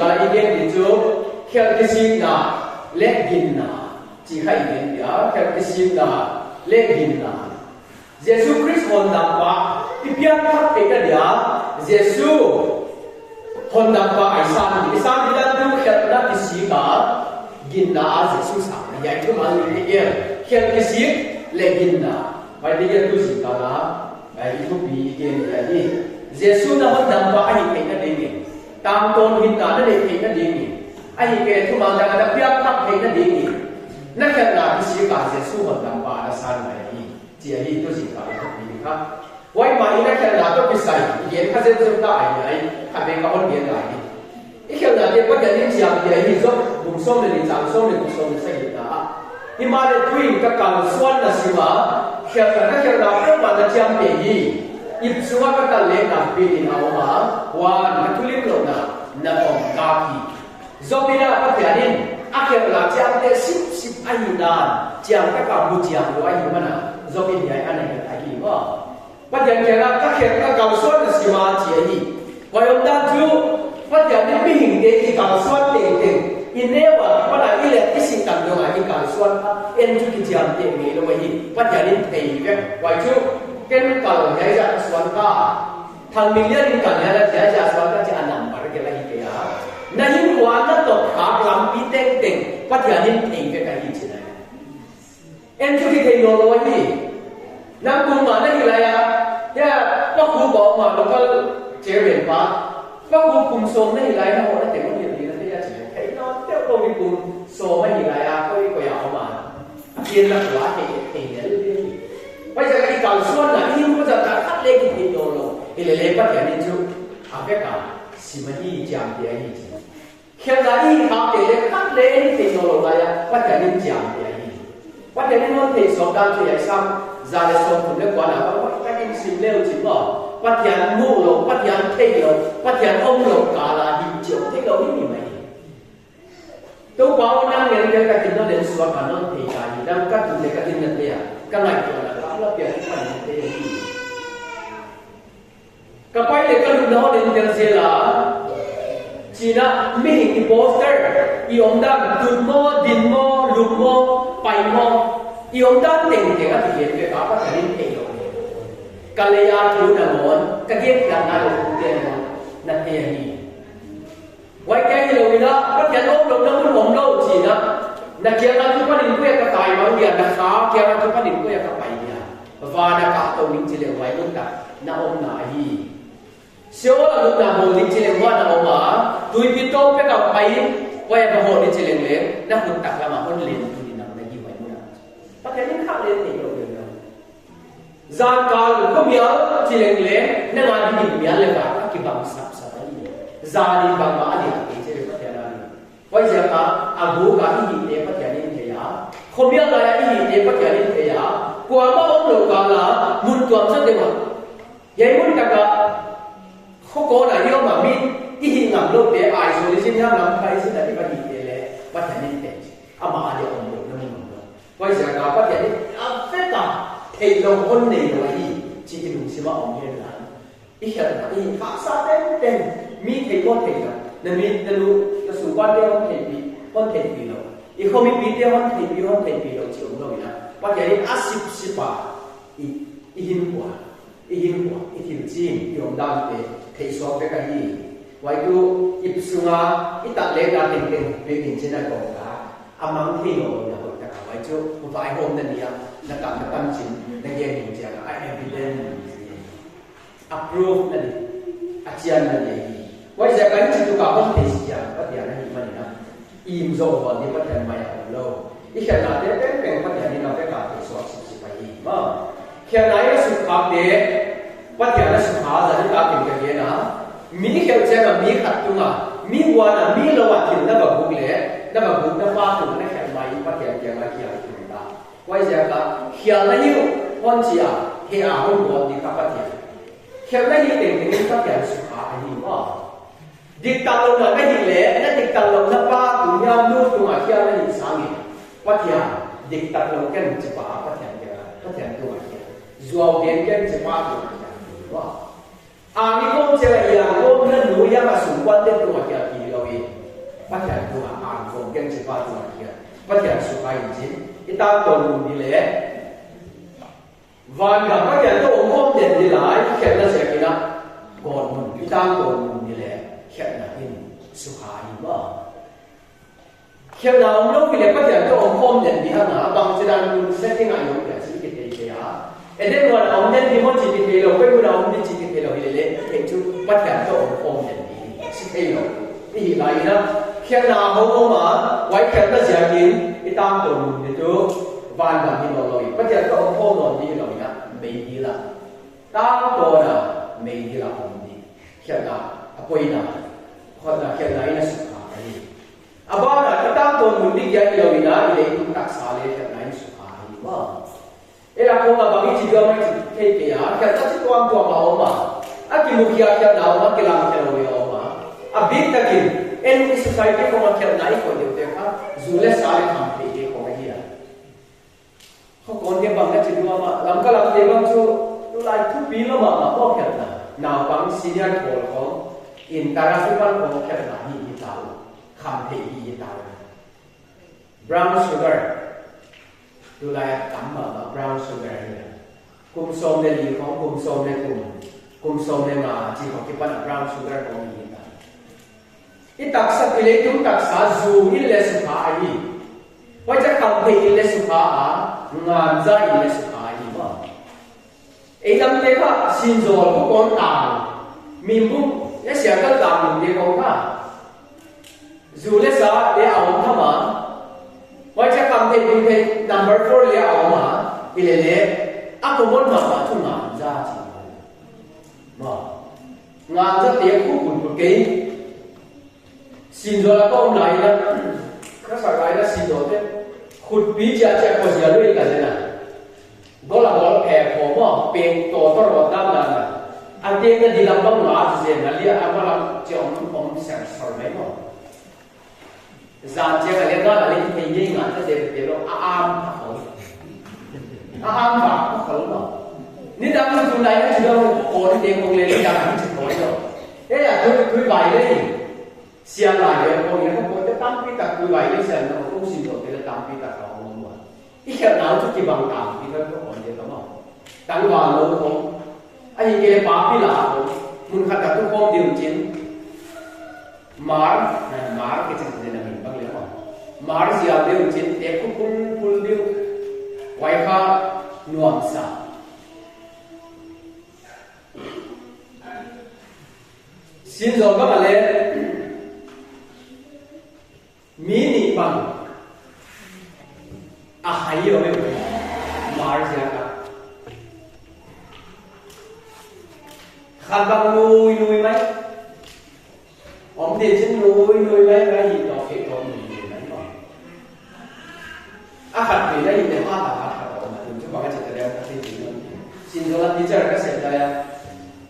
cả ý kiến thì chú theo cái gì là lẽ gìn là chỉ hay đến đó theo cái gì là lẽ gìn là Giêsu Christ hồn đạp bạc cái biếc thắt cái đó Giêsu hồn đạp bạc ai san đi ra đâu theo là cái gì cả gìn là Giêsu sang vậy chứ mà người kia theo cái gì lẽ gìn là vậy thì cái gì cả là vậy chú bị cái gì Giêsu đã hồn đạp bạc ai cái này đi tam tôn hình ảnh nó để cái này đi ai cái thứ mà đang biếc thắt cái này đi nó theo là cái gì cả Giêsu hồn đạp bạc là san vậy chỉ là tôi chỉ phải học gì khác. Vậy mà những cái là tôi bị sai, hiện tại chúng ta ai này, các bên các con hiện lại đi. Cái kiểu là cái vấn đề những gì thì hiện giờ vùng sông này, trạm sông này, vùng sông này sẽ hiện ra. Nhưng mà để tùy các càng xuân là gì mà, kiểu là các kiểu là các bạn là chăm để gì, ít số các cái lễ làm bị nào mà, và nó tùy lúc nào, nó còn cả gì. Do bây giờ các gia đình, kiểu là chăm để ship anh đàn, chăm các càng bút chăm của anh mà nào. Do cái này anh này phải gì mà, bắt giờ cái là các cầu xuân là gì mà chỉ gì, vậy ông ta chú bắt giờ những cái hình cái cầu xuân tiền, in nếu mà bắt đầu cái là cái sinh tầm đồ cái cầu xuân, em chú cái chạm tiền gì đâu vậy, bắt giờ đến thầy cái, vậy chú cái cầu cái giá xuân cả, thằng mình liên cái này là giá xuân cả chỉ anh nằm vào cái là gì cái à, nên quan nó tập hợp làm bị tiền, bắt giờ đến thầy cái gì này. Em chú cái thầy đồ rồi gì, năm cùng mà nó như này à, ya bác cụ bỏ mà nó có chế biến phá, bác cụ cùng xôm nó như này nó họ nó tìm cái gì nó thấy ra chỉ thấy nó theo tôi cái cùng xôm nó như này à, coi coi ảo mà, tiền là quá thì nhớ đi, bây giờ cái cầu xuân là in bây giờ đã cắt lên cái thầy đồ rồi, thì lấy bắt tiền đến chú, cái cả, xí mà đi chạm thì ai đi, khi là đi học thì lấy cắt lên thầy đồ rồi là bắt tiền đến chạm thì ai đi. Bắt đầu nên nói thì số đàn thì xong ra để số cũng được quan là các em xin leo chỉ bỏ bắt hiện ngũ lộc bắt hiện thay lộc bắt hiện ông lộc cả là hình triệu thay lộc như vậy tôi bảo năng nhận cái cái tin nó đến số cả nó thì cả gì đang cắt từ cái tin nhận tiền cái này là nó là tiền cái này thì gì cái phải để cái lúc đó đến tiền gì là chỉ là mình cái poster y ông đang tụt mò din mò lục mò bay mò y ông đang tiền cái thì hiện cái cả các cái tiền rồi cái này là thứ nào muốn cái kia là nào cũng tiền là tiền gì vậy cái gì rồi đó các cái ốm nó muốn ốm đâu chỉ là kia là chúng ta định quay cái tài mà hiện là khá kia là chúng ta định quay cái bài gì và là cả tàu mình chỉ là vậy luôn cả na ôm na gì siêu là lúc nào hồ đi chơi hoa nào mà tôi biết đâu phải gặp bay quay vào hồ đi chơi liền nó hụt tạc là mà hôn liền tôi đi nằm đây như vậy nữa bắt thấy những khác lên thì nhiều điều nữa gian cao không nhớ chơi liền nó là đi nhìn miếng lên cả cái bằng sập sập ấy ra đi bằng mã đi cái chơi bắt thấy là bây giờ cả bố cả cái gì để bắt thấy lên thế à không biết là cái gì để bắt thấy lên thế à qua bao ông đầu cả là muốn tuần rất đẹp vậy muốn cả không có là yêu mà mình cái hình ảnh lúc để ai rồi xin nhau làm cái gì là cái vấn đề này bắt đầu nên thế à mà ai ông được nó mình được bây giờ cả bắt đầu tất cả thì lòng ôn này là gì chỉ cái đúng xem ông như là cái hiện là cái phát sát đến mình thấy có thể là nên mình nó sự quan điểm không thể bị đâu thì không bị tiêu không thể bị đâu chịu đâu nhá bắt đầu đến asip pa hình quả hình chim dùng đam để thấy số cái gì vậy tu ít sunga ít tạt lệ ra tiền về tiền trên này còn cả mang thì rồi là hội cả vậy chứ một vài hôm này là cảm thấy tâm chính là nghe hình trạng là evidence approve là gì action là gì vậy giờ cái chuyện tôi không thể gì bắt đầu là gì mà nè im rồi còn thì bắt đầu mày ở lâu ít khi nào cái bắt đầu đi nào cái cả thấy số chỉ phải gì mà khi nào cái sự khác để bắt đầu là sự khác là chúng ta tìm cái gì nào mi hiểu chơi mà mi khát tung à mi quan à mi lo à thì nó vào bụng lẽ nó vào bụng nó ba tụng nó khát mày bắt đầu chơi mà kia chúng ta quay giờ cả hiểu là nhiều quan chỉ à khi à không có thì các bạn hiểu là nhiều tiền thì các bạn sự khác là nhiều mà đi tàu lồng là cái gì lẽ nó đi tàu lồng nó ba tụng nhau luôn tụng à kia là nhiều sáng nhỉ bắt đầu đi tàu lồng cái chỉ ba bắt đầu tụng à kia dù tiền cái chỉ ba tụng à mi không chơi là gì à, không nên nuôi ya mà xung quanh đến tụi kia thì rồi แกงจะปาตัวเขียปัจจัยสุขายจริงอีตาตัวมุนดีเลยวันกับปัจจัยตัวองค์ความเด่นดีหลายแค่นั้นเสียกินะก่อนมุนอีตาตัวมุนดีเลยแค่นั้นเองสุขายว่าแค่นั้นเราไม่เลยปัจจัยตัวองค์ความเด่นดีขนาดบางสิ่งมุนเซตติ้งอะไรอย่างเงี้ยสิ่งที่เดียเอ็นเดนวันเอาเด่นดีมันจิตที่เราไม่รู้เราไม่จิตที่เราเลยเห็นจุดปัจจัยตัวองค์ความเด่นดีสิ่งที่เรานี่หลายนะแค่นาเขาก็มาไว้แค่ตั้งเสียกินไอ้ตามตัวมันเนี่ยตัวบ้านแบบนี้เราเลยปัจจัยตัวพ่อเราดีเราเนี่ยไม่ดีละตามตัวน่ะไม่ดีละผมดีแค่นาป่วยน่ะคนน่ะแค่ไหนน่ะสุขภาพดีอาบ้านน่ะไอ้ตามตัวมันดีแค่เราเนี่ยไอ้ตุ้งตักสาเลยแค่ไหนสุขภาพดีว่าไอ้เราคงมาบางทีก็ไม่เท่ๆอ่ะแค่ตั้งตัวตัวมาเอามาอ่ะกินมุขยาแค่นามากินลำแค่เราเอามาอ่ะบิ๊กตะกินइन सोसाइटी को मतलब नहीं को देते का जुले सारे काम पे ये को ही है को कौन के बंगला चिदुआ मा लमका लम देबम जो तो लाइक टू पीलो मा को खेलना ना बंग सीनियर कोल को इन तारा से पर को खेलना ही ये ताऊ काम पे ये ताऊ brown sugar तो लाइक कम मा brown sugar है कुम सोम ने ली को कुम सोम ने कुम सोम ने मा जी को के पर brown sugar को हीอีตักสักเลยตุ้งตักสาจูอิเลสุขาอีว่าจะทำให้อิเลสุขางานใจอิเลสุขาอีว่าไอ้ลำเด็กสินโจรพวกคนต่างมีบุ้งและเสียก็ต่างเด็กของข้าจูเลสาเลี้ยเอาทำมาว่าจะทำให้บุ้งให้ number 4เลี้ยเอามาอิเลเล่อากุมนมาทุกงานจ้าจริงว่างานจะเตี้ยคู่คุณกุเกยsin dola ko lai la ka sa lai la sin do te khut pi cha cha ko sia lui ka jena gola bol phe pho mo peng to to ro dam la a te ka di lam bang la je na li a ma lam chom om sa sor mai mo za che ka le ga la li te yin nga ta de te lo a am ba ko mo ni dam lu tu lai na ji do ko ni de ko le ya ni chi ko lo e ya tu bai leเสียหลายเลยคนนี้เขาบอกจะตั้งพิตักคุยไว้เลยเสียนะเขาสิ่งตัวเป็นตั้งพิตักเขาหมดอีกแค่หนาวทุกที่บางต่างที่เขาก็คนเดียวกันมั้งตั้งวันลงของไอ้เกล้าพิลาของมึงขัดกับทุกคนเดียวจริงมาร์ก็จะเป็นอะไรบ้างเลยมั้งมาร์เสียเดียวจริงเด็กคุณเดียวไว้ข้านวมสาสิ่งสองก็มาเลยมีนี่บังอาหารเยอะไหมมาร์เซียกันขันบังนุยไหมผมเด็กฉันนุยไหมไม่ยินต่อเกี่ยวกับนุยไหมบ้างอาหารเป็นได้ยินแต่ว่าตาขัดออกมาถึงจะบอกว่าจะเรียกว่าที่จริงสิ่งที่เราที่จะก็เสร็จแล้ว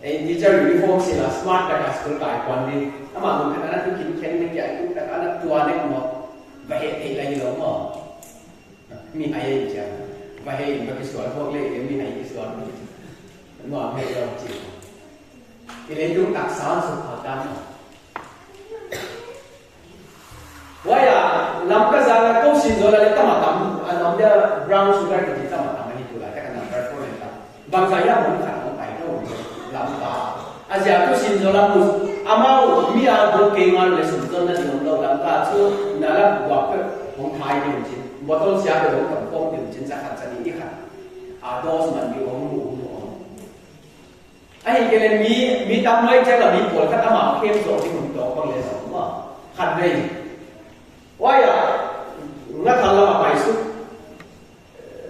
ไอ้ที่จะยูนิฟอร์มสิละสมาร์ทกับสกุลกายความดีถ้ามาดูขนาดนั้นที่กินแค่นี้อย่างนี้แต่ขนาดตัวนี้ก็ไปเห็นอะไรอยู่มั้งมีอะไรอีกจ้ะไปเห็นแบบส่วนพวกเล็กมีอะไรส่วนมั้งว่าไม่ยอมจริงที่เล่นดูตักสารสุขภาพดำว่าอย่างน้ำกระจายก็สิ่งที่เราเล่นตั้งมาทำอันนั้นเดียว brown sugar ที่ตั้งมาทำอันนี้ตัวอะไรแต่ขนาด brown sugar ตั้งบางอย่างผมขัดลงไปก็ลำตาอาจจะก็สิ่งที่เราพูดอามามีอะไรบางเรื่องอะไรสุดยอดนั่นเราลำตาช่วยนั่นแหละว่าเพื่อของไทยจริงๆว่าต้องเสียไปของกับพวกจริงๆจะขัดจะดีขัดโดสมันมีของหมู่ไอ้เกลมีตำเลยเจ้ากับมีผลขัดตำหมาเข้มโสดที่ผมบอกก็เลยสอนว่าขัดเลยว่าอย่างงั้นทำเราไปสุด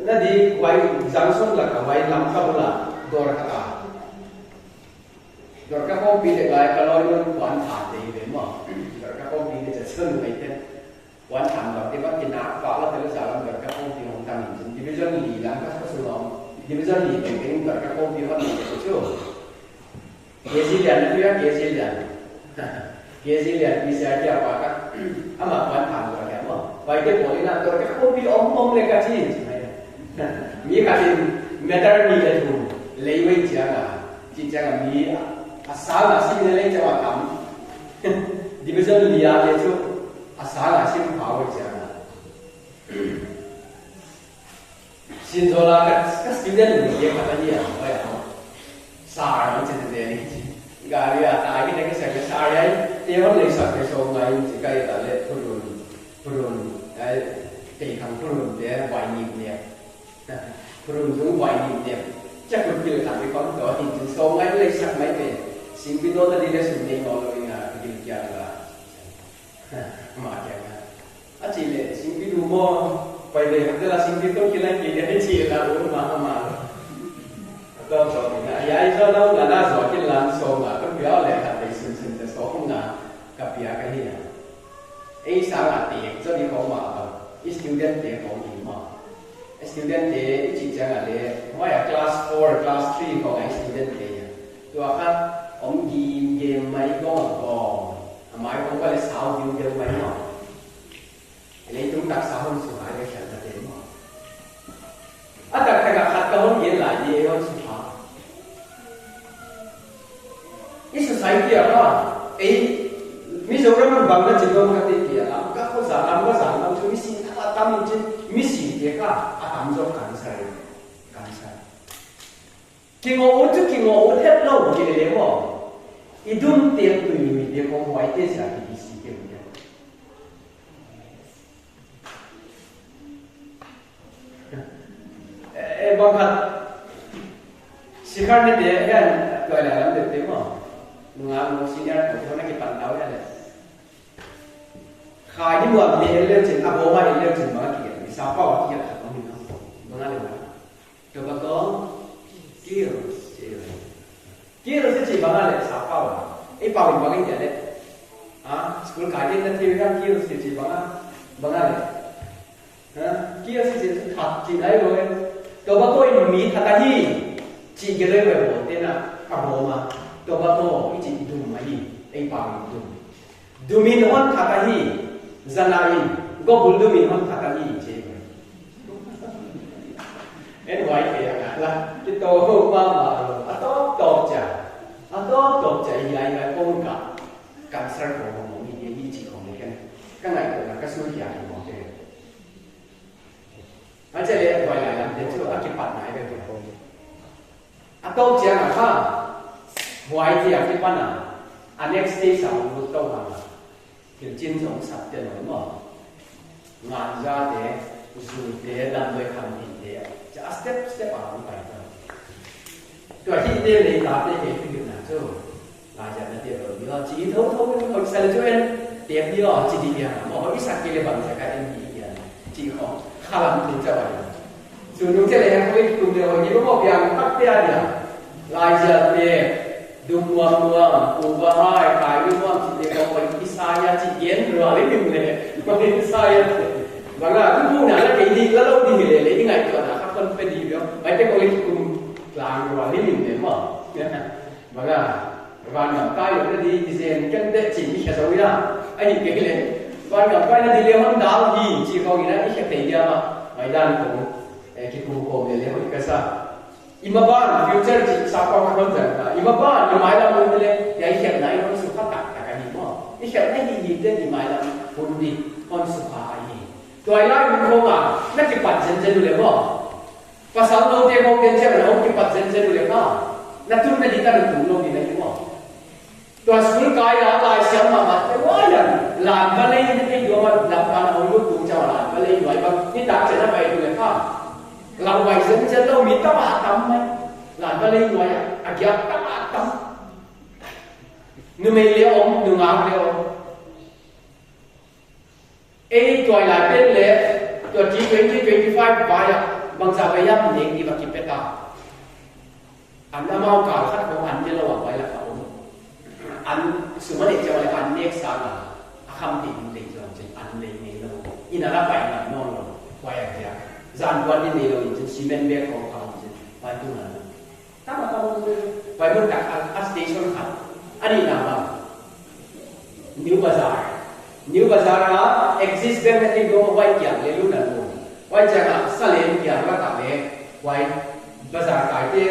นั่นดีไว้จังส่งหลักไว้ลำข้าวละดอร์กตาดอร์กข้าวปีเด็กไอ้ก็ลอยลงวันผ่านดีเลยมั้งดอร์กข้าวปีเนี่ยจะซึ่งไปเท่วันผ่านแบบที่ว่ากินน้ำฟ้าแล้วเป็นภาษาเราดอร์กข้าวปีของต่างจริงดิวิชั่นลีแล้วก็สุดน้องดิวิชั่นลีเป็นดอร์กข้าวปีเขาหนีไปชั่วเกจิเลียนคือเกจิเลียนมีเสียที่apa kan amaวันผ่านดอร์กมั้งไว้เด็กคนนี้นะดอร์กข้าวปีอมเลยกันที่มีการเมตามีเลยถูกเลยไว้เจ้าจีเจ้ามีอาสาสิ่งนั้นเลยจะว่าทำดิวิชั่นลีอาเลยจู่ asala sim power jana sinzola ka student ni ye kata dia apa ya sar ni cerita dia ni gari ata ini ke saya sar ya dia orang le sa ke so ngai jika ya le purun te kang purun dia wai ni dia purun tu wai ni dia chắc được việc làm với con đó thì chúng số ngay lấy sạch mấy về xin biết đó đi lên sụn nhanh ngồi rồi là cái điều là mà chẳng à chỉ để xin biết đủ mua quay về tức là xin biết tốt khi lên gì để chỉ là uống mà đó rồi thì ai cho đâu là đa số cái làm số mà có biểu là hạt để xin để số không là gặp việc cái gì à ấy sáng là tiền cho đi không mà ít student tiền không gì mà student day chỉ chẳng là để ngoài class 4 class 3 của anh student day tôi khác ông game mấy con máy không phải là sao game mấy mà lấy chúng ta sao không sửa cái chuyện là thế mà à đặc cái khác cái không nghĩa là gì không sửa cái society đó ấy ví dụ như mình bằng cái chuyện đó cái gì là các quốc gia làm các sản phẩm chúng mình xin thà tâm mình misi dia ka atam jo kansai kingo utu kingo uthet lo ki le mo idum te tu ni de ko wai te sa ki si ke mu bang hat sikhar ne de yan ko la lam de te mo nga mo senior ko na ki pan dau ya le khai ni mo de le chin abo ma le chin ma ki sao bao nhiêu là mình không bằng ai được rồi bà có kia rồi sẽ chỉ bằng ai là sao bao ấy bao mình bằng cái gì đấy school cái gì nên thì cái kia sẽ chỉ bằng ai kia sẽ chỉ thật chỉ đấy rồi tôi bà tôi mỹ thật là gì chỉ cái đấy về bộ tên là bộ mà tôi bà tôi cái chỉ dùng mà gì ấy bao mình dùng mình hơn thật là gì dân ai có bốn đứa mình hơn thật là gì chứ em gọi thì là cái tô ba mà tốt tốt chạy dài dài ôn cả cảm giác của một người như chỉ còn một cái này là cái số dài của một cái而且你回來人哋知道一結婚係咩嘅？多謝啊哈，我係啲結婚啊，next day 就活動係嘛，叫尊重實嘅女嘛，硬咗嘅，做嘅諗佢行嘅嘢，就一 step 行ไป嘅。佢話呢啲你答啲嘢邊條難做？嗱人哋啲女咯，自己偷佢細咗人點啲咯，自己啲人，我可以實際嘅問題係點嘅，自己講。Kalam tu jawab. Sunung cile yang kau tu dia orang ibu yang tak dia. Lajar dia, dumua, ubahai, kayu muam cile kau orang isaya cikian dua lagi ni. Macam isaya. Bangga tu pun ada kini lalu di hele, lagi ngai tu ada kapan pedi dia. Macam kau lagi kum lang dua lagi ni mah. Bangga. Bangga kayu tadi desain kan dek cini kasih dia. Ini kele. Quan gặp quay là đi leo hông đá gì chỉ có nghĩ là ít thấy ra mà mấy đàn cũng cái cụ cổ để leo cái sao imaban future chỉ sao có cái vấn đề là imaban nhưng mà là muốn lên cái hiện nay nó sự phát đạt cái gì mà cái hiện nay gì đến thì mà là muốn đi con sự phát gì rồi lại mình không à nó chỉ bắt chân chân được mà và sau đó thì không đến chân là không chỉ bắt chân chân được mà nó tụi nó đi ta được tụi nó đi này màตัวสุรกายลายเสียงมาแต่ว่าอย่างหลานมาเลยนี่ที่โยมหลับการเอาลูกตุ้งเจ้าหลานมาเลยหน่วยบางนี่ตักจะได้ไปดูเลยค่ะเราไว้ซึ่งจะต้องมีตบะตั้มไหมหลานมาเลยหน่วยอาเกียตบะตั้มนึกไม่เลี้ยวนึกงามเลี้ยวตัวหลานเป็นเละตัวG2025ไปอ่ะบางจะไปย่ำเองดีบักกินเป็ดตาอันนั้นมาเอาการคัดของอันที่เราหวังไว้แล้วอันสมมติจะว่าอันเน็กซ์อะไรคำติดมันติดเราจะอันเลยนี่เราอินาราไปนั่นนอนเราไว้อะไรอย่างจานวันนี้เราจะซีเมนต์เบรกของเขาจะไปตรงนั้นถ้ามาทำไปเมื่อจากอัสเตชันขัดอันนี้นะว่านิวบาซาร์นะ exist เป็นที่เราไว้เกี่ยวเลยรู้นั่นรู้ไว้จะสเลนเกี่ยวกับอะไรไว้บาซาร์ขายที่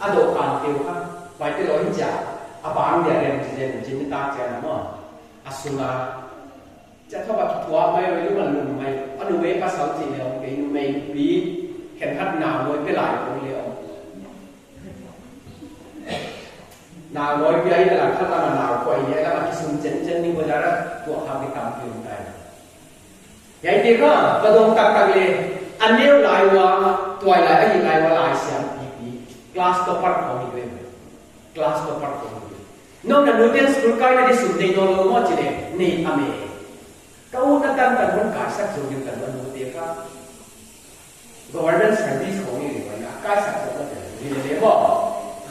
อโดกันเดียวกันไว้ที่เราหิ้งจ่าabang dia yang jadi cinta macam mana, asuna จะทบทัวไม่รู้มันลุมไม่อันนู้นเวก็สาวจีเลี้ยวเกย์นู้นไม่บีแข่งขันหนาวน้อยไปหลายคนเลี้ยวหนาวน้อยไปไอ้หลังข้างมาหนาวกว่าอย่างแล้วมันสุ่มเจนนี่ก็จะรับตัวเขาไปตามคิวได้ยังดีก็กระดงตักเลยอันนี้หลายวันตัวหลายไอ้หลายวันหลายเสียงปีคลาสตัวปัดของอีกเลยคลาสตัวปัดของอีกน้องนั่นนู้นเป็นสกุลการนั่นที่สุดในโลกมั่วจีเนี่ยนี่อเมริกาเขาตั้งแต่วันการสักส่วนยังแต่วันนู้นเดียวก็ government service ของอีกเลยนะการสักส่วนก็จะมีเรื่องว่า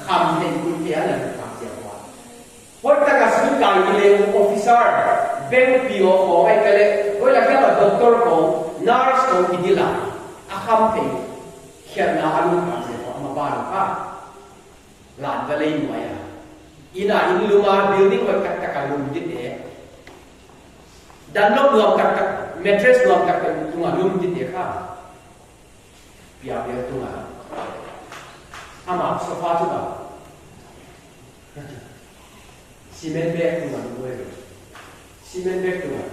คำเป็นคุณเทียนนั่นเป็นความเจียวว่าเพราะถ้าการสกุลการมีเรื่อง officer เป็นปีโอของไอ้ก็เลยก็อยากให้เรา doctor ของ nurse ของที่ดีละอาคำเป็นเขียนหน้าลูกการเจียวมาบ้านก็หลานก็เลยหน่วยอ่ะอินาอินลูมา building ไว้กักกันลุมดิเดdan lo belum kakak mattress belum kakak tunga belum jadi kah biar tunga ama sofa tu bah cement bag tunga dua cement bag tunga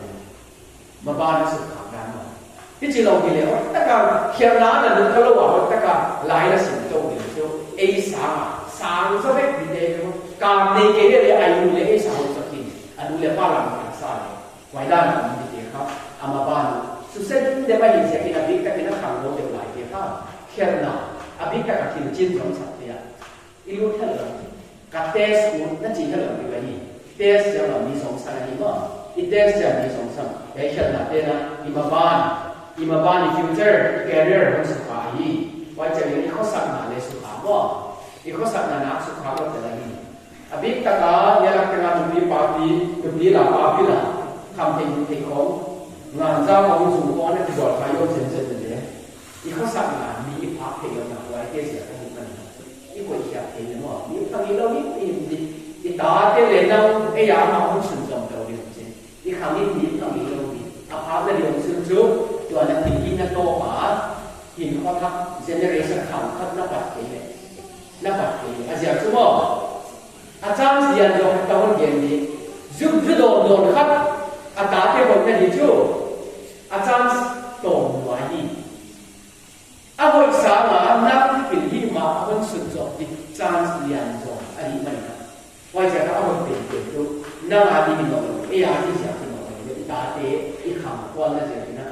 mabana suka kan mah ini cilau gile orang takkan kira dan kalau orang takkan lain lah simptom itu sang sampai bide itu kami kira dia ayu le sang sakit adu le palang sangไว้ด้านของดีเดียครับอามาบ้านสุดเส้นเดี๋ยวไปเห็นเสียกินอภิกกินนักขังโดนเดี๋ยวหลายเดียครับเขียนหนาอภิกกับกินจิ้นสองสัปดาห์อีลูกเท่าไหร่กับเทสกูนั่นจีเท่าไหร่ไปนี่เทสจะเรามีสองสัปดาห์นี่มั้งอีเทสจะมีสองสัปดาห์ไอ้เขียนหนาเท่านะอีมาบ้านในฟิวเจอร์แคริเอร์ของสุขาอีไว้จะมีข้อสัปดาห์ในสุขาบ่อีข้อสัปดาห์นักสุขาเราแต่ละนี่อภิกตะการเนี่ยลักษณะมันมีปาปีมันมีหลาปาปีละทำเป็นเอกของงานเจ้าของสูงก้อนนั่นคือดอกไม้ยนเซนเลยอีกข้อสั่งงานมีอีพักเพลงหนักไว้เกี่ยวกับการมันอีกคนอยากเพลงมั่วมีทางนี้เรามีอีตาเที่ยวเล่นเราไอ้ยามาของสุนทรเราเรียนจริงอีกครั้งนี้มีทางนี้เรามีอาภาพเราเรียนซึ่งชุดตัวนักตีหินนักโตหาหินข้อทับเจเนเรชั่นข่าวทับนักบัตรเพลงนักบัตรเพลงอาจารย์ชั่วโมงอาจารย์เรียนเราตอนเรียนนี้จุดโดนครับอาจารย์ที่ผมเป็นที่ชูอาจารย์ตรงไว้อาวุธสามารถนับเป็นที่มาคนสุดยอดที่อาจารย์เรียนจบอันนี้ไม่นะว่าจะเอาไปเป็นตัวนั่งอาดีหน่อยเออาดีเสียที่หน่อยเป็นตาเตะอีกคำก้อนละเสียที่นะ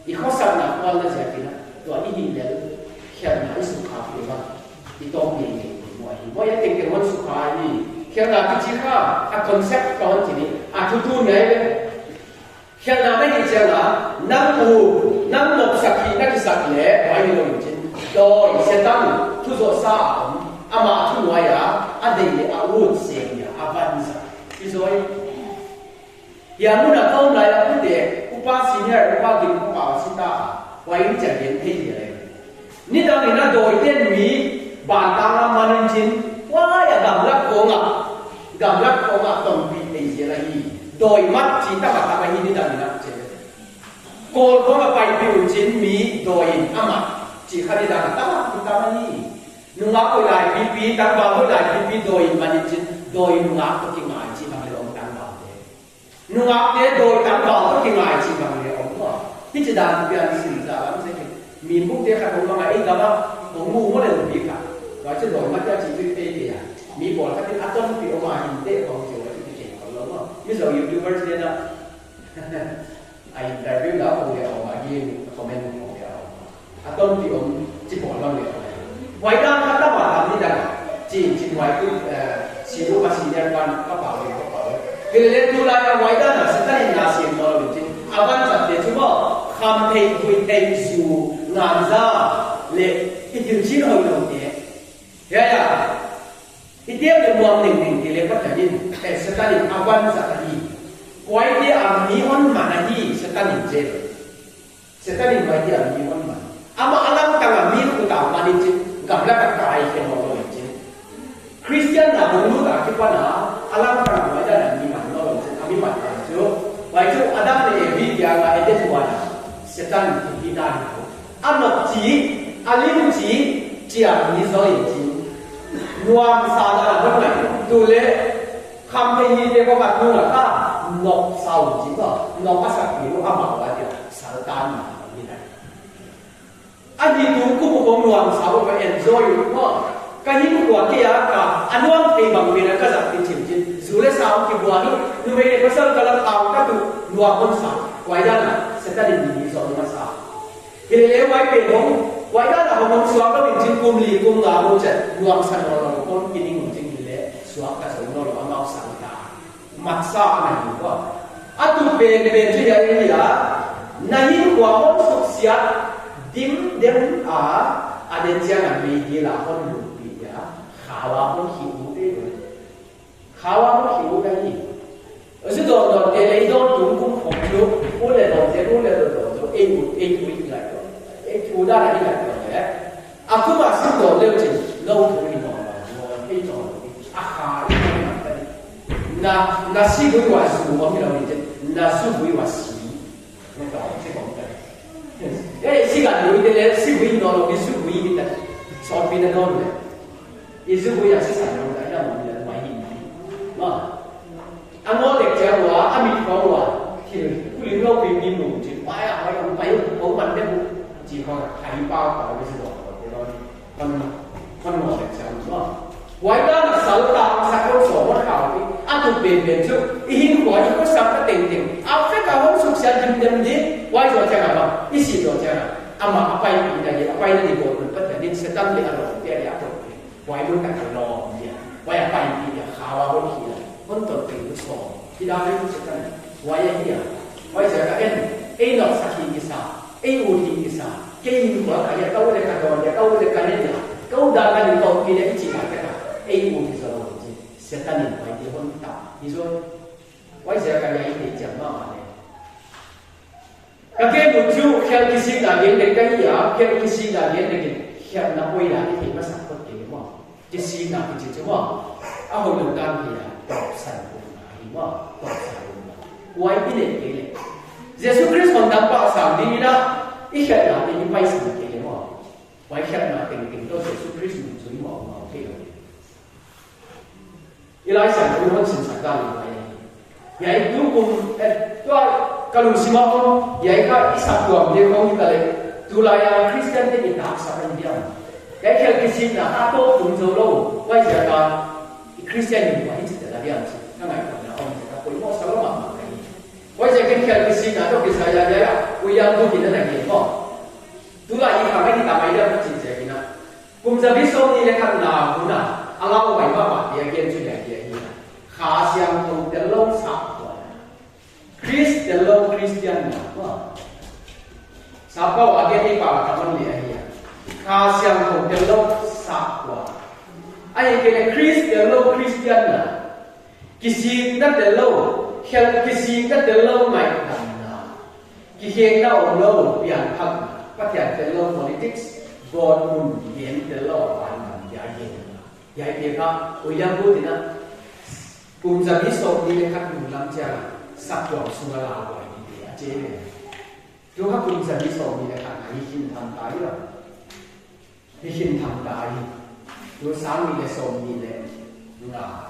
อีกข้อสัปดาห์ก้อนละเสียที่นะตัวนี้หินแล้วแค่ไหนสุขาเพื่อที่ต้องมีหน่วยว่าจะเป็นวันสุขานี่แค่ไหนที่จีข้าคอนเซ็ปต์ตอนที่นี้ทุกๆเนี่ยแค่นั้นไม่ดีเจ้านะนั่งหมกสักทีนักสักเล่ไว้ในโรงจริงโดยเสตันทุกโซซาอามาทุกวัยอาเดียอาวุธเสียงอาบันสักที่ซอยอย่างนู้นเขาไหนล่ะพูดเด็กอุปาสิเนี่ยอุปากินอุปาสิตาไว้จะเรียนที่อะไรนี่ตอนนี้นะโดยเต้นมีบานตามันจริงว่าอย่ากำลังโกงต้องปีเอเจอะไรโดยมัดจีตาบัตรไปนี่ดังนั้นเช่นโกลก็มาไปพิวจินมีโดยอามาจีขัดดังตาบัตรนี่นุ่งอาก็ได้ปีตั้งบ่าวก็ได้ปีโดยมันจินโดยนุ่งอาก็ที่หมายจีทำให้องค์ตั้งบ่าวเลยนุ่งอาเนี่ยโดยตั้งบ่าวก็ที่หมายจีทำให้องค์ว่าที่จะดังเป็นสิ่งที่เราไม่ใช่มีมุกเดียวกันผมก็มาเองแต่ว่าผมงูไม่ได้หลุดปีกันเราจะโดยมันจะจีบเตะมีบทที่เป็นอัตโนมัติออกมาอินเตะของเจ้ามิสเราอยู่ที่บริษัทนะไอ้แต่เรื่องเราของเรามายื่นคอมเมนต์ของเราต้นที่ผมจีบเราเนี่ยไว้ด้านข้างตาทำนี่ดังจีไว้คือสีรูปสีเดียวกันกระเป๋าคือเล่นดูแลไว้ด้านสถานีนาเสียงเราจริงอาวันจัดเดี๋ยวชั่วโมงคำเพลงคุยเต็มสู่งานจ้าเละอีกถึงชิ้นหอยตรงนี้เฮ้ยอีเดียวจะมองหนึ่งที่เรียกว่าจะยินแต่สถานีอาวันสักทีไว้ที่อามีวันมันที่สถานีเจริญสถานีไว้ที่อามีวันมันอามาอันนั้นต่างมีคนต่างมันจริงกับนักการเป็นของเราจริงคริสเตียนน่ะผมรู้แต่คิดว่านะอันนั้นต่างไว้ได้มีมันเราจริงอามีมันจริงไว้ที่อาดัมเนี่ยวิทยาการเด็ดวันสถานีที่ด้านอันนั้นจีอันนี้จีอามีสอยจริงรวมสาระทั้งหลายดูเลยคำที่เรียกว่าดูหลักก็ นกเศร้าจริงก็นกภาษาผิวอามาว่าเดียวสารตานมาไม่ได้อันนี้ดูกูบอกนวลสาวไปเอ็นจอยอยู่ก็การที่กูว่าที่อยากกับอันนู้นไอ้บางเป็นก็จะเป็นจริงๆสุดเลยสาวที่บัวนี่ดูไม่ได้ภาษากำลังเอาก็คือนวลคนสาวไว้ด้านน่ะเสร็จแล้วดีๆสอนภาษาเห็นแล้วไว้เป็นของไว้ด้านน่ะผมสวมก็เป็นจริงกุมลีกุมลาโมเจนวลสันนอร์คนกินนี่จริงเลยสวมก็สอนนอร์เอาสังตามักษาอะไรอยู่ก็อันตุเป็นที่อย่างนี้ละนั่นยิ่งกว่าคนสุขเสียดิมเดมอันเดียร์กันมีดีละคนดูปีอะข่าวว่าคนหิวได้เลยข่าวว่าคนหิวได้ยิ่งซึ่งโดนเอเลโดนจุ่มคุ้มของยุบพูดเลยโดนเจ้าพูดเลยโดนเอ็งวิ่งไหลตัวเอ็งชูได้อะไรไหลตัวเลยอาคุมาซึ่งโดนเรื่องจริงเราถูกนี่มองเราไม่จบอาคาที่ไม่มาได้น่าสิ่งที่ว่าสิ่งว่ามีเราเนี่ยน่าสิ่งที่ว่าสิ่งไม่ต่อที่ผมได้สิ่งอะไรอยู่เนี่ยสิ่งที่นอนเราสิ่งที่มีแต่สอนเป็นนอนเลยสิ่งที่อยากสื่อสารเราได้เราไม่ได้ไม่เห็นมั้งอันนั้นเด็กเจ้าว่าอามิเขาว่าที่ผู้เลี้ยงเราเป็นมีหนุ่มจีบไปผมมันได้บุจีเขาหายป้าต่อไปสิบอกเรามันหมดเด็กเจ้าว่าไว้ด้านสาวตาสักคนสองคนข่าวที่อันถูกเป็นชุดหินหัวที่ก็สับก็เต็มเอาแค่การว่าสุขสันต์เต็มดีไว้ตัวเจ้าแบบอีสิตัวเจ้าอามาไปอีกอย่างไปนั่นดีกว่ามันก็แต่ดินเสตั้งเลยอารมณ์เดี๋ยวไว้ด้วยกันรอเนี่ยไว้ไปอีกอย่างข่าวว่าคนขี้คนตัวเป็นผู้ชมที่ได้ไม่รู้สึกกันไว้อย่างนี้ไว้จะก็เอ็นนอกสักทีกิสาอูทีกิสาเกี่ยงหัวกันอย่าเข้าเลยกันโดนอย่าเข้าเลยกันเนี่ยเข้าด่ากันอยู่ตรงนี้เนี่ยจิตหายไปอูที่จะเราจริงเสตันนี่ไว้ที่คนตาที่ส่วนไว้จะกันอย่างนี้จะมาเนี่ยก็แค่บุญชูแค่กิสิงานเย็นเด็กกันอย่าแค่กิสิงานเย็นเด็กแค่นับเวลาที่มาสักคนเดียวว่ากิสิงานที่จะว่าเอาหนึ่งการเดียวตอบสั่งคนไหนว่าตอบสั่งคนไหนไว้ที่เด็กเองเยซูคริสต์คนดับป่าสั่งดีนะอีกแค่ไหนที่ไม่สั่งเองว่าไว้แค่ไหนถึงตัวเยซูคริสต์มันจะมองมาเท่าอีหลายสิ่งที่เราศึกษาได้ไหมยายดูกุมตัวกาลุสิมาคนยายก็อิสระตัวเดียวกันนี่เลยตัวลายคริสเตียนที่มีตาสักนิดเดียวยายแค่กิสินะอาโต้ตุนโจโลไว้จะการคริสเตียนอยู่ไว้ที่แต่ละเดียวทั้งหลายคนนะเอาจะก็คุยว่าสักละมาไหนไว้จะแค่กิสินะตัวกิสายายายคุยยังดูดีนั่นเองก็ตัวลายอีกครั้งที่ทำให้เราจริงใจกินนะกุมจะพิสูจน์นี่เลยกันนาคุณนะAllah way ba ba dia gen chu ya dia ni kha siam tu de long sa ko Christ de long Christian na ba sa pa wa ge ni pa ka man le ai ya kha siam tu de long sa ko ai ge le Christ de long Christian na kisi na de long khel kisi na de long mai dan na ki he na o lo pian phak pa tian de long politics god mun yen de lo pan ya yenยายเพียงก็อุยยังพูดนะกุมจะมีโซนนี้นะครับหนุ่มลำเจ้าสักหยอกสุราไว้ดีๆเจ๊เนี่ยรู้ว่ากุมจะมีโซนนี้นะครับมีหินทำตายหรอมีหินทำตายดูสามีในโซนนี้เลย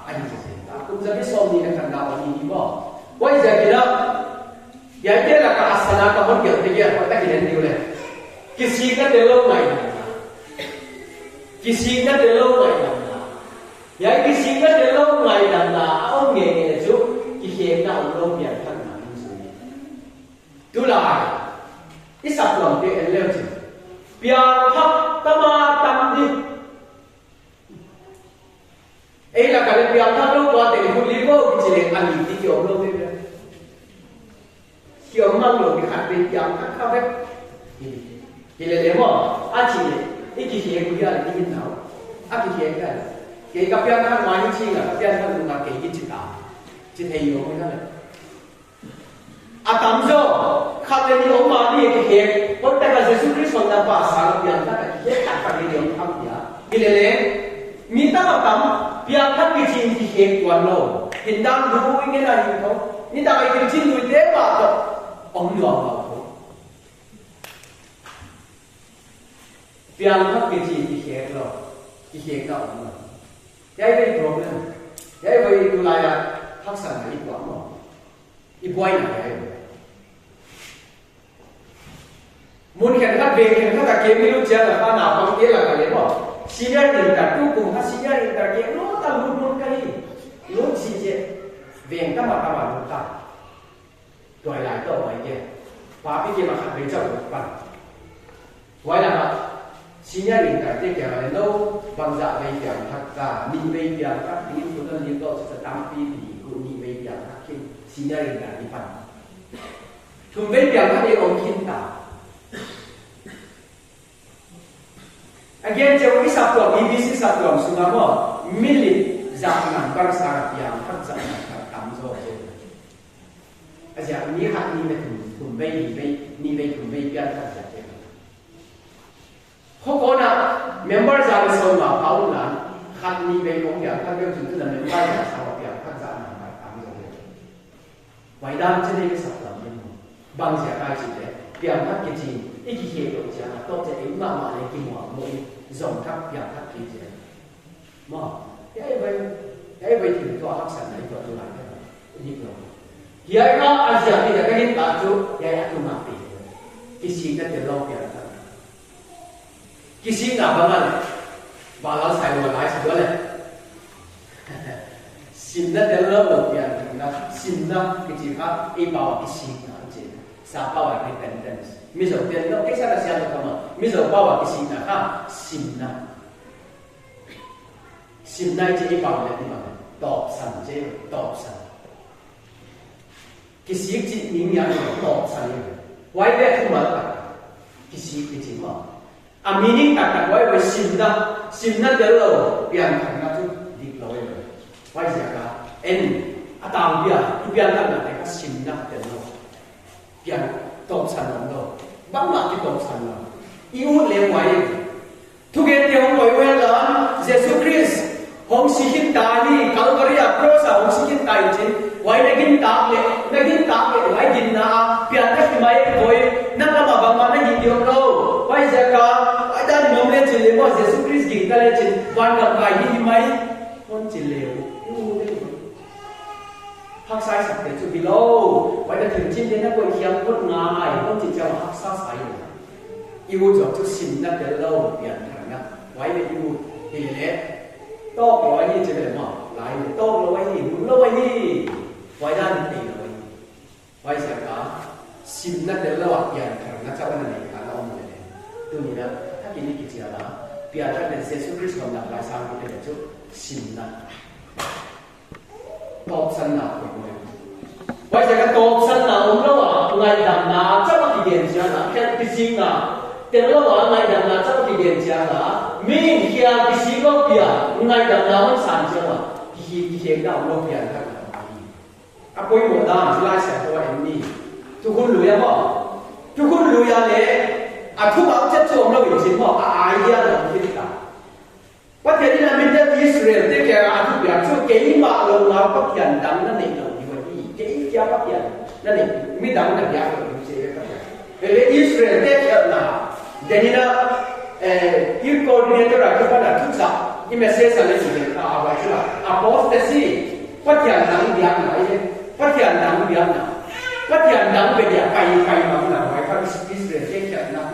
อันนี้จะเห็นนะกุมจะมีโซนนี้นะครับเราอันนี้บอกว่าจะกินแล้วยายเจ้าละก็อาสนะก็คนเกี่ยวกับเยอะคนตั้งใจเดียวเลยกิสิก็เดินลงใหม่กิสิก็เดินลงใหม่ยายกิสิก็จะลงไงดังนั้นเอาเงี้ยจุกิเห็นเราลงเปลี่ยนทั้งนั้นสุดดูลายอีสักหลังเดียวเลี้ยวจิเปลี่ยนทับตมาตำดิไอ้ละกันเปลี่ยนทับลูกว่าแต่คุณลิโก้กิจเลี้ยงอันนี้ที่เกี่ยวลงเลยเกี่ยวมั่งลงที่ขัดเป็นอย่างขัดเข้าไปกิเลสเลยว่าอาชีพอีกิเห็นคุณยายที่ยินเอาอากิเห็นกันเกี่ยวกับเรื่องทางวานิชิงกับเรื่องทางดูงานเกี่ยวกับจิตตาจิตเหยโยไม่ได้เลยอาตามโจข้าเป็นโยมมาดีเกี่ยวกับแต่กับเยซูคริสต์คนนั้นภาษาเปลี่ยนได้เกี่ยวกับการเรียนทำอย่างกิเลสมีตั้งแต่ตั้งเปลี่ยนทักกิจที่เกี่ยวกับโลกเห็นดังดูอย่างเงี้ยนะอยู่เขานี่ตั้งไอ้กิจดูเด็กว่าก็องค์หลวงเราเปลี่ยนทักกิจที่เกี่ยวกับโลกที่เกี่ยวกับองค์หลวงยายเป็น problem ยายไปดูแลทักษะไหนกว่ามั้ง อีบอยนะมุนเห็นถ้าเบรกเห็นถ้าตะเกียบไม่รู้เจ้าหรือป้าหนาวบางทีหลังกันเลยบอกซีเรียสอินแต่ทุกกลุ่มถ้าซีเรียสอินแต่เกียบรู้ตามมุนกันรู้ซีเจเบี่ยงก็มาตามมุนตาโดยหลายตัวไว้เกี่ยป้าพี่เกี่ยมาขัดเป็นเจ้าหนุ่มปั้นไว้แล้วครับซีเรียสอินแต่เกี่ยอะไรโน้บางอย่างไม่เกี่ยงทักษะมีไม่เกี่ยงทักษะที่คุณต้องเรียนก็จะตามปีดีคุณมีไม่เกี่ยงทักษะซีเรียสอินแต่ที่ปั้นคุณไม่เกี่ยงทักษะที่องค์คิดตาAgain, jauh kisah tuan, BBC satu orang semua mo milik zaman bangsa yang tak zaman tak kamzo je. Aja ni hak ni kumbai ni kumbai biar tak je. Hokona member zaman semua paulan hak ni kong yang tak dia tu dalam member yang sama biar tak zaman tak kamzo je. Waidam jadi kisah tuan ni bangsa kaji je biar tak kecil. 一起协助家，多謝你媽媽你見我冇融合入黑記者，嘛，因為條多黑神喺度都嚟嘅，呢個，而家阿時候你就跟打咗，日都麻痹嘅，其實一條路邊得，其實嗱咁啊，話老細話買咗咧，先一條路邊啦，先啦，佢自家一包一先啊，即三包係independence。Misal dia nak kisah dah siapa kamu. Misal bawa ke sini ha, simna je bawa dia di mana. Top san je, top san. Kisih je ni yang top san je. Why dia tu malah? Kisih je mah. Aminin tak why simna dia lo biar kan tu di lo je. Why siapa? Atau biar kan nak simna dia lo. Biar top san lo. บ้างมาที่ตรงสันนะอีอุเลวไว้ทุกอย่างที่ผมบอกไว้แล้วเยซูคริสต์ผมสิกินตานี่กัลวารีครอสผมสิกินตายจริงไว้ในกินตาเลยไว้กินนาเปลี่ยนแค่ที่ไม่โดยนั่นละมาบางวันนั่งยินดีของเราไว้จะกาไอ้ด้านมองเล่นจิเลวว่าเยซูคริสต์กินกันเลยจริงวันกับใครที่ไม่คนจิเลวหักซ้ายสักเดียวจุดบิโลไว้จะถึงชิ้นนี้นะคนเขียนคนงายคนจิตใจหักซ้ายอีวูจบจุดสิบนัดเดียวเราเปลี่ยนทางนะไว้ในอีวูเฮเล่โต๊ะร้อยนี่จะเป็นมั้งหลายโต๊ะร้อยนี่มุนร้อยนี่ไว้ด้านตีร้อยไว้เสียก้าสิบนัดเดียวเราเปลี่ยนทางนะเจ้าวันไหนกันเราไม่ได้ตัวนี้นะถ้ากินนี่กิจอะไรเปลี่ยนทางเป็นเซซูคริสต์ของนักลายสามที่เป็นจุดสิบนัดตอบสนองไว้จะกระตอบสนองระหว่างไงดำนาเจ้าที่เดียนเจ้านะแค่พิจิงนะแต่ระหว่างไงดำนาเจ้าที่เดียนเจ้านะมีเขียนพิจิงก็เปลี่ยนไงดำนามันสั่นเจ้าอ่ะที่เขียนเราเปลี่ยนทั้งหมดอ่ะปุ้ยหมดดามที่ไล่เสียตัวเอ็มนี่ทุกคนรู้ยังบ่ทุกคนรู้ยังเนี่ยอ่ะทุกคนจะชมเราอยู่จริงบ่อ่ะไอ้เหี้ยเราคิดกันประเทศนี้มันเป็นอิสราเอลที่แกอาจจะอยากช่วยเกย์มาลงเราก็เปลี่ยนดังนั่นเองเราอยู่ที่เกย์จะก็เปลี่ยนนั่นเองไม่ดังนั่นยากเราอยู่เสียก็เปลี่ยนอิสราเอลที่แกนะเดี๋ยวนี้นะอีกคนเนี่ยตัวเราที่พัฒนาทุกอย่างที่ไม่เสียสละสิ่งที่เราเอาไว้ใช่ไหมอะโพสต์สิพัฒนาดังเดียร์ไหนพัฒนาดังเดียร์ไหนพัฒนาดังเป็นอย่างไปมาหนักไว้เพราะอิสราเอลที่แกนะ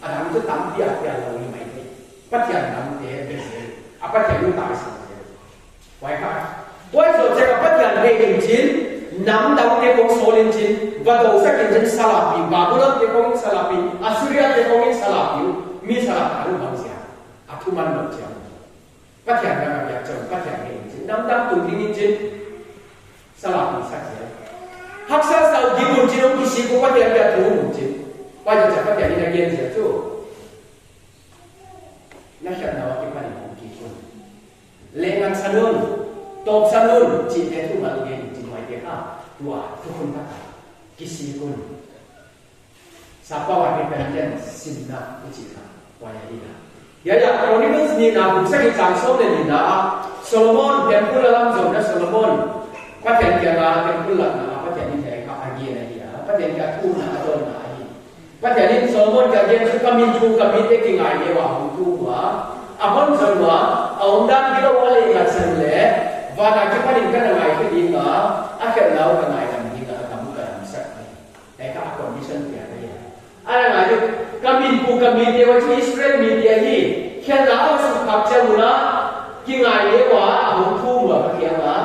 อันนั้นจะตั้งเดียร์เราอยู่ไหมพัฒนาดังเดียร์เป็นapa yang lu tahu sahaja, wajah. Wajah jika apa yang healing jin, nam daun tekong solin jin, wadosa jin salapi, babulon tekong salapi, Assyria tekong salapi, mi salapi lu bangsa, aku mana macam, apa yang nama dia jauh, apa yang healing jin, nam daun tunggu jin, salapi saja. Haksa sahaja jibun jin, orang kisi ko apa yang dia tunggu jin, wajah jika apa yang dia gen saja tu, nak siapa nak kita ni? Lengan sanun, top sanun, cinta itu malu dia, cinta dia dua, tu pun tak, kisi pun, siapa wajib pengen sinna, cinta, wajib dia. Ya, kalau ni pun ni nak bukan kita Solomon ni nak, Solomon temple dalam zona Solomon, apa yang dia temple lah, apa yang dia agi lagi, apa yang dia tu nak adon lagi, apa yang Solomon dia suka minju kami teking aje wah tu wah. Abang semua, orang kita boleh ingat semula, wana kita ni kan ngai ke dinga, akhir lau kan ngai kan dinga kamu กับมีเดียว่าที่อิสราเอลมีเดียที่แค่เราสุขภาพเจ้ามุนะกินไงเลี้ยว่าหุ่นทุ่มว่าเพียงนะ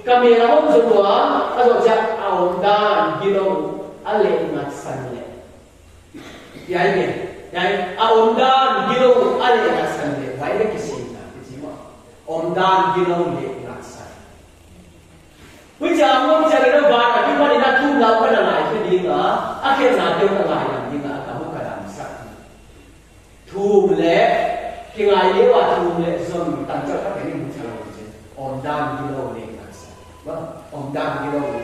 ก็มีเราห้องส่วนถ้าเราจะเอาด้านกิโลอะไรมาสั่งเลยยัยเนี่ยยัยเอาด้านกิโลอะไรมาสั่งเลยไว้ได้กี่สิ่งนะจริงว่าด้านกิโลเลยมาสั่งวิจารณ์ว่าวิจารณ์เรื่องบ้านที่ว่าในนั้นทุ่มเราเป็นอะไรที่ดีนะอาเขตนาเดียวกันอะไรอย่างดีนะกับมุกกระดานสักทุ่มเละกินไงเลี้ยว่าทุ่มเละส่วนตั้งใจก็เป็นมุขเราจริงด้านกิโลเลยว่าด้านกิโลเลย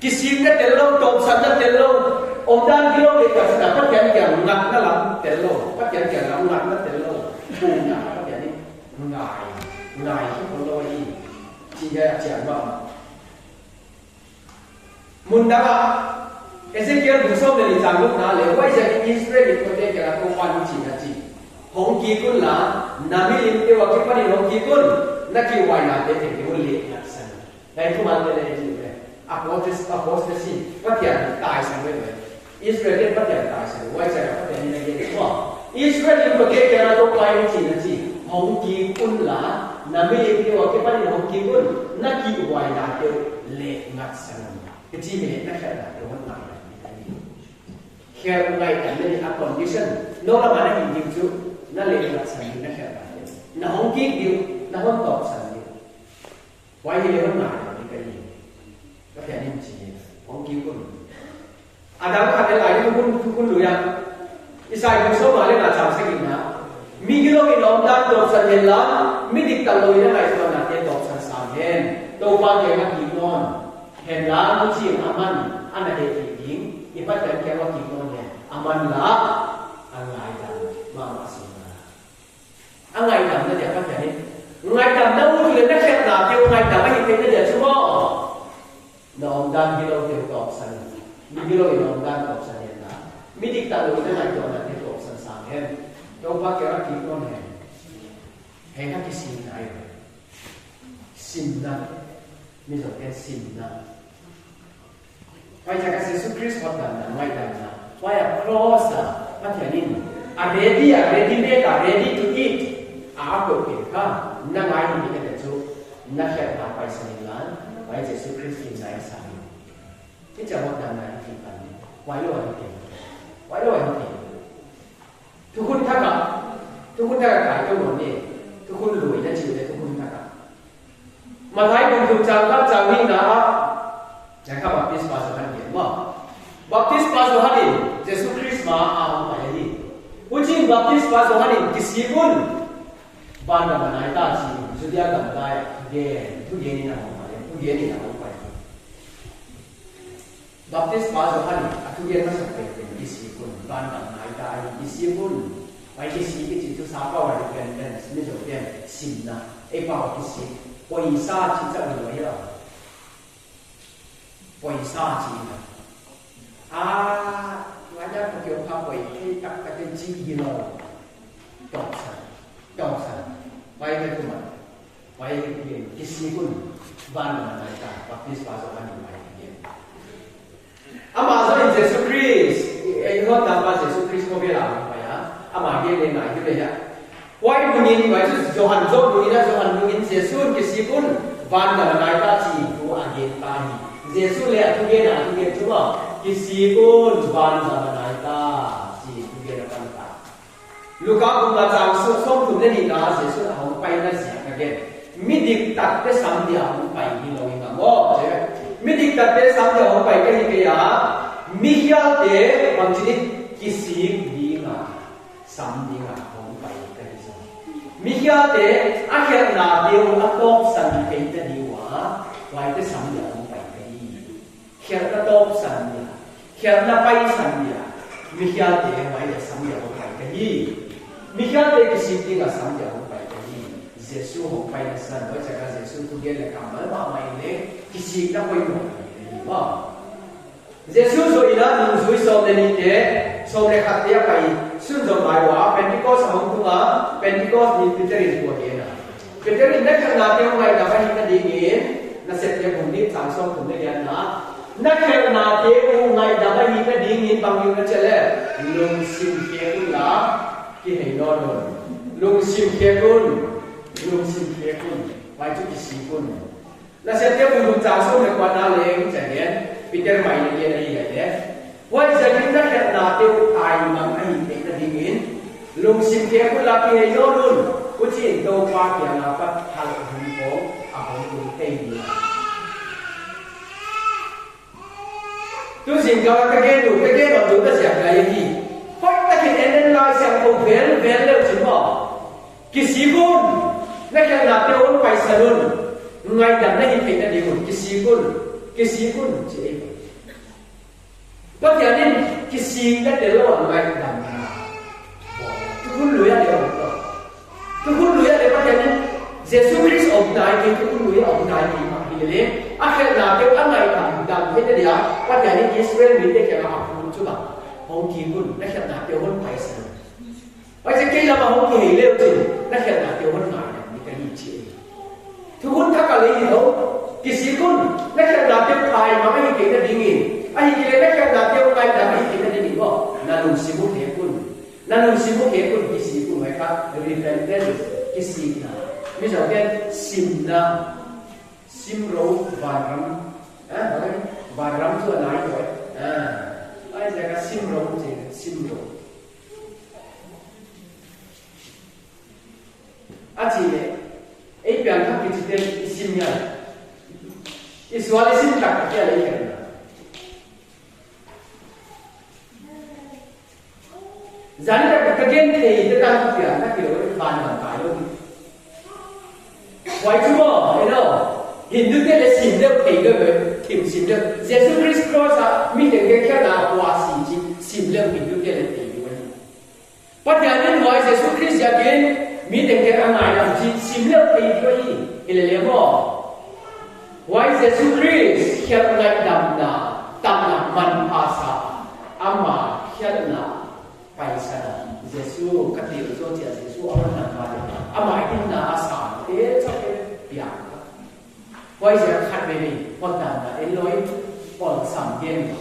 กิสิกเตลโลตบสันเตลโลด้านกิโลเลยกับสนามพัฒน์อย่างงัดนั่นหลังเตลโลพัฒน์อย่างหลังงัดนั่นเตลโลปูนอ่ะพัฒน์อย่างนี้ง่ายที่คนเราอีที่จะเชื่อว่ามุนดาเอเซเกียลดูส้มในจางลูกนาเลยว่าจะอิสราเอลคนเดียวกันตัววันจีนจีฮงกีกุลละนามิลิมเทวะกิปนิฮงกีกุลนักกีวายนาเตเตกิบุลเลียสันได้ทุกมันเลยจีนเลยอโพสเตซีพัฒน์ตายสันเลยอิสราเอลพัฒน์ตายสันว่าจะพัฒน์ในเรื่องว่าอิสราเอลคนเดียวกันตัววันจีนจีฮงกีกุลละนามิลิมเทวะกิปนิฮงกีกุลนักกีวายนาเตเลียสันก็จีเมนักแข่งขันตัวมันหนักแค่ไงแต่ในอัพคอนดิชั่นโน้ตมันนั่งยิงจุนั่นเลยนักสันนิษฐานแค่ไหนนั่งห้องกิ๊กดิวนั่งห้องตอบสันนิษฐานไว้ที่เรื่องหนักนี่ก็ยิงก็แค่นี้จีห้องกิ๊กคนอาดัมขัดในหลายที่ทุกคนรู้ยังอิสราเอลชอบมาเล่นอาจารย์สักอีกนะมีกิโลกิโลด้านตอบสันเห็นละไม่ติดตลอยนั่นไงส่วนนั้นตอบสันสามเห็นตัวบางอย่างนักยิงนอนเห็นละมุชีอามันอันนั้นเด็กหญิงอีพัฒน์แค่ว่ากี่คนเนี่ยอามันละอะไรดังมาสิมาอะไรดังนั่นเดี๋ยวพัฒน์นี่ไงดังนั่นพูดเลยนักแข่งด่าเดียวไงดังไม่เห็นเป็นเดี๋ยวชั่วโมงน้องดังกิโลเดียวตอบสันมีกิโลน้องดังตอบสันเนี่ยนะมีดิกตาลุยนั่นไงตัวนั้นที่ตอบสันสามเห็นตัวบางแค่ว่ากี่คนเนี่ยเห็นนักที่สินไหนสินนั้นมีส่วนเป็นสินนั้นไว้จากเยซูคริสต์วัดนั้นไว้ดังนั้นไว้ครอสพัฒนินready made ready to eat อาโกเกค่ะนั่งไว้ที่นี่กันจูนักแข่งขันไปสนิทล้านไว้เยซูคริสต์กินไหนสามีที่จะวัดนั้นที่ปันไว้ด้วยที่ไว้ด้วยที่ทุกคนทักกับขายตัวหมดนี่ทุกคนรวยนั่นจิ๋วเลยทุกคนทักกับมาท้ายคนถูกจังรับจังวิ่งนะครับนะครับบัพติศมาสุฮันเดียว่าบัพติศมาสุฮันนี่เยซูคริสต์มาเอาไปนี่ผู้จริงบัพติศมาสุฮันนี่กิสิคุณบ้านกับนายตาจีสุดยอดกับนายทุกเย็นนี่นะผมไปทุกเย็นนี่นะผมไปบัพติศมาสุฮันนี่ทุกเย็นมาสักเป็นกิสิคุณบ้านกับนายตากิสิคุณไปกิสิกิจิตุสาปาวาริเป็นไม่จบเป็นสินนะไอ้ปาวกิสิปอยซาจิจะมีไว้หรอปอยซาจีนะว่าจะเกี่ยวกับปอยที่ตักเป็นจีกิโลจอบสันไปไม่ถูกมั้ยไปเรียนกิสิคุณบ้านมันอะไรกันบัพติศมาสุฮันนี่ไปเรียนอามาส่วนเยซูคริสต์ไอ้คนตามมาเยซูคริสต์ก็เวลาไปฮะอามาเรียนในไหนที่เลยฮะไว้บุญยินไว้จุดโยฮันโจบุญยินนะโยฮันบุญยินเยซูกิสิคุณบ้านกับนายตาจีตัวอาเกนตานีเยซูเลยทุกเย็นชัวร์กิสิคุณบ้านกับนายตาจีทุกเย็นกันตาลูกค้าคุณมาจากส่งถึงได้ดีนะเยซูเอาไปนั่นเสียกันเกมิดิกตัดได้สามเดียวไปที่เราเองกันว่าใช่ไหมมิดิกตัดได้สามเดียวไปกันที่กี่อย่างมิเฮียเดบางทีกิสิดีนะสามดีนะของไปกันที่มิเฮียเดอาเขียนนาเดียวอัตโตสันเป็นจะดีวะไว้ได้สามเดียวไปกันที่เขียนอัตโตสันเนี่ยเขียนนาไปสันเนี่ยมิเฮียเดไว้ได้สามเดียวไปกันที่มิเฮียเดกิสิดีนะสามเดียวไปกันที่เยซูของไปนะสันไว้จากเยซูทุกอย่างเลยกำมันว่าไม่เลยกิสิน่าไปหมดเลยว่าเยซูส่วนนั้นมันช่วยสอนในนี้เด้สอนในขัดเดียไปซึ่งจะหมายว่าเป็นที่ก็สอนตัวเป็นที่ก็มีพิจารณาตัวเองนะพิจารณาในขณะที่เราได้ไปที่นั่นดีเองนั่นเสร็จแล้วผมนี่สั่งสอนผมได้ยังนะในขณะที่เราได้ไปที่นั่นดีเองบางอย่างนั่นจะเล่ lung sim khe kun la ki hei lo lo lung sim khe kun vai chu ki si kun na se te bu cha so me kwa na le cha ne Peter mai ne ye nei ya le wai cha kin na khat na te ai mang ai te na ding in lung sim khe kun la ki hei lo lo ku chi to pa kya na pa hal hun ko a hon ku te ni tu sin ka ka ke du ta sia ka ye ki hoi ta ki en la sia ko vel le chi mo ki si kun na kya na te on pai salun ngai dan na hi pe na ding ki si kun chi có thể nên cái gì đã để lo lại làm nào tôi muốn lùi ra để ông tôi muốn lùi ra để có thể nên Jesus Christ ông đại thì tôi muốn lùi ông đại thì mà đi lên akhir là cái anh này làm thế này à có thể nên Israel mình để cái nào cũng chú bảo ông kỳ quân nó hiện là tiêu hơn phải sao bây giờ cái là mà ông kỳ liệu thì nó hiện là tiêu hơn lại những cái gì chị tôi muốn thắc cái gì đâu cái gì quân nó hiện là tiêu phải mà mấy cái nó đi nghỉ anh chị lấy cái là tiêu cái là mấy cái này đi bỏ là lùng xí bút thế quân cái gì quân phải khác repentance cái gì nào bây giờ cái sim na sim râu và rắm thưa nói rồi anh sẽ cái sim râu gì sim râu chị ấy bạn khác cái chuyện sim nha Israel sim tak kia lấy cái dẫn ra cái gen thì nó đang phát triển các kiểu bàn bản tải luôn quay chú thấy đâu hiện thực là xin được thì cái tìm xin được Jesus Christ cross à mình đừng cái khác nào qua xin được hiện thực là thì luôn bắt đầu nên nói Jesus Christ ra kiến mình đừng cái ăn này làm xin được thì luôn thì là liệu mà why Jesus Christ hiện lại đầm na man phasa ama hiện na paisa Yesus katil so tia Yesus aman na ba ama itin na asa te cha ke pia wai ja khat me ni pon ta na eloi pon sam gen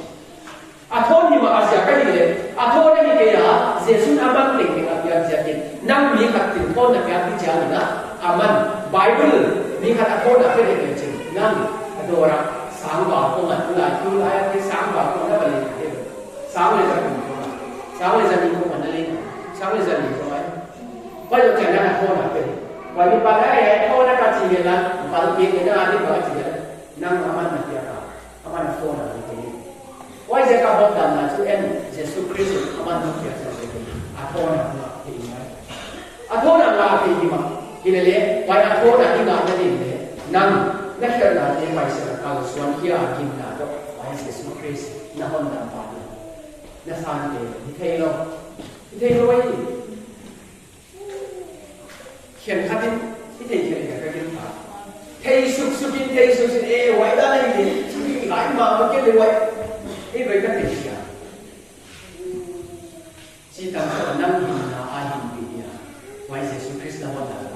a thon ni ma asia ka ni le a thon ni ke ya Yesus aman le ke a pia ja ke nam mi khat tin pon na pia ti ja na aman bible mi khat a thon na ke le ke nam adora sang ba ko ma la tu la ke sang ba ko na ba le ke sang le ja ku sáng lên gia đình không phải lên sáng lên gia đình rồi bây giờ chẳng là thôn là cái và những bạn ấy thôn nó cả chỉ là bạn kia người ta đi vào chỉ là năm aman là kia cả aman là thôn là cái gì bây giờ các bạn làm là chú em Jesus Christ aman là kia là thôn là cái gì thôn là cái gì mà cái này lấy và thôn là cái nào cái gì đấy năm nó sẽ là cái bài sẽ là cao xuân kia kim là đó và Jesus Christ nó không làm phải nó sang thì thay lo vậy hiện khát cái thầy hiện cái kiến pháp thầy sụp xin vậy đó là gì suy lại mà cái này vậy vậy các thầy gì à chỉ tầm sợ năm hình là ai hình bị à vậy Jesus Christ là hoàn toàn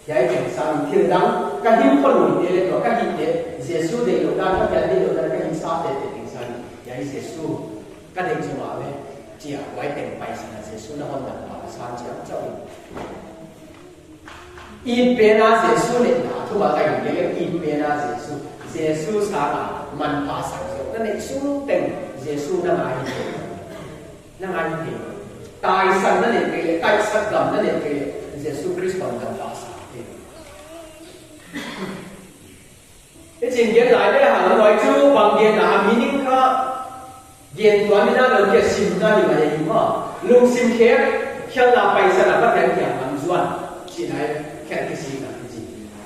vậy thì sao thiên đàng các hiệp con người để có các hiệp để Jesus để được đang các cái để được đang các hiệp sao để tình sao vậy Jesus các định chỉ bảo về chỉ ở quay tiền bài sản là Jesus nó không đặt vào sáng chém cho in bên là Jesus này là thu vào cái gì cái in bên là Jesus sao là mình phá sản xuất cái này xuống tiền Jesus nó ai gì tài sản nó này cái tài sản cầm nó này cái Jesus Christ còn cần phá sản cái chuyện hiện lại đây hàng nói chú bằng tiền là meaning khác hiện toán mình đang làm cái sim na như vậy mà lung sim khác theo là bài sản là bắt đầu kiểu làm doan chỉ là cái gì là cái gì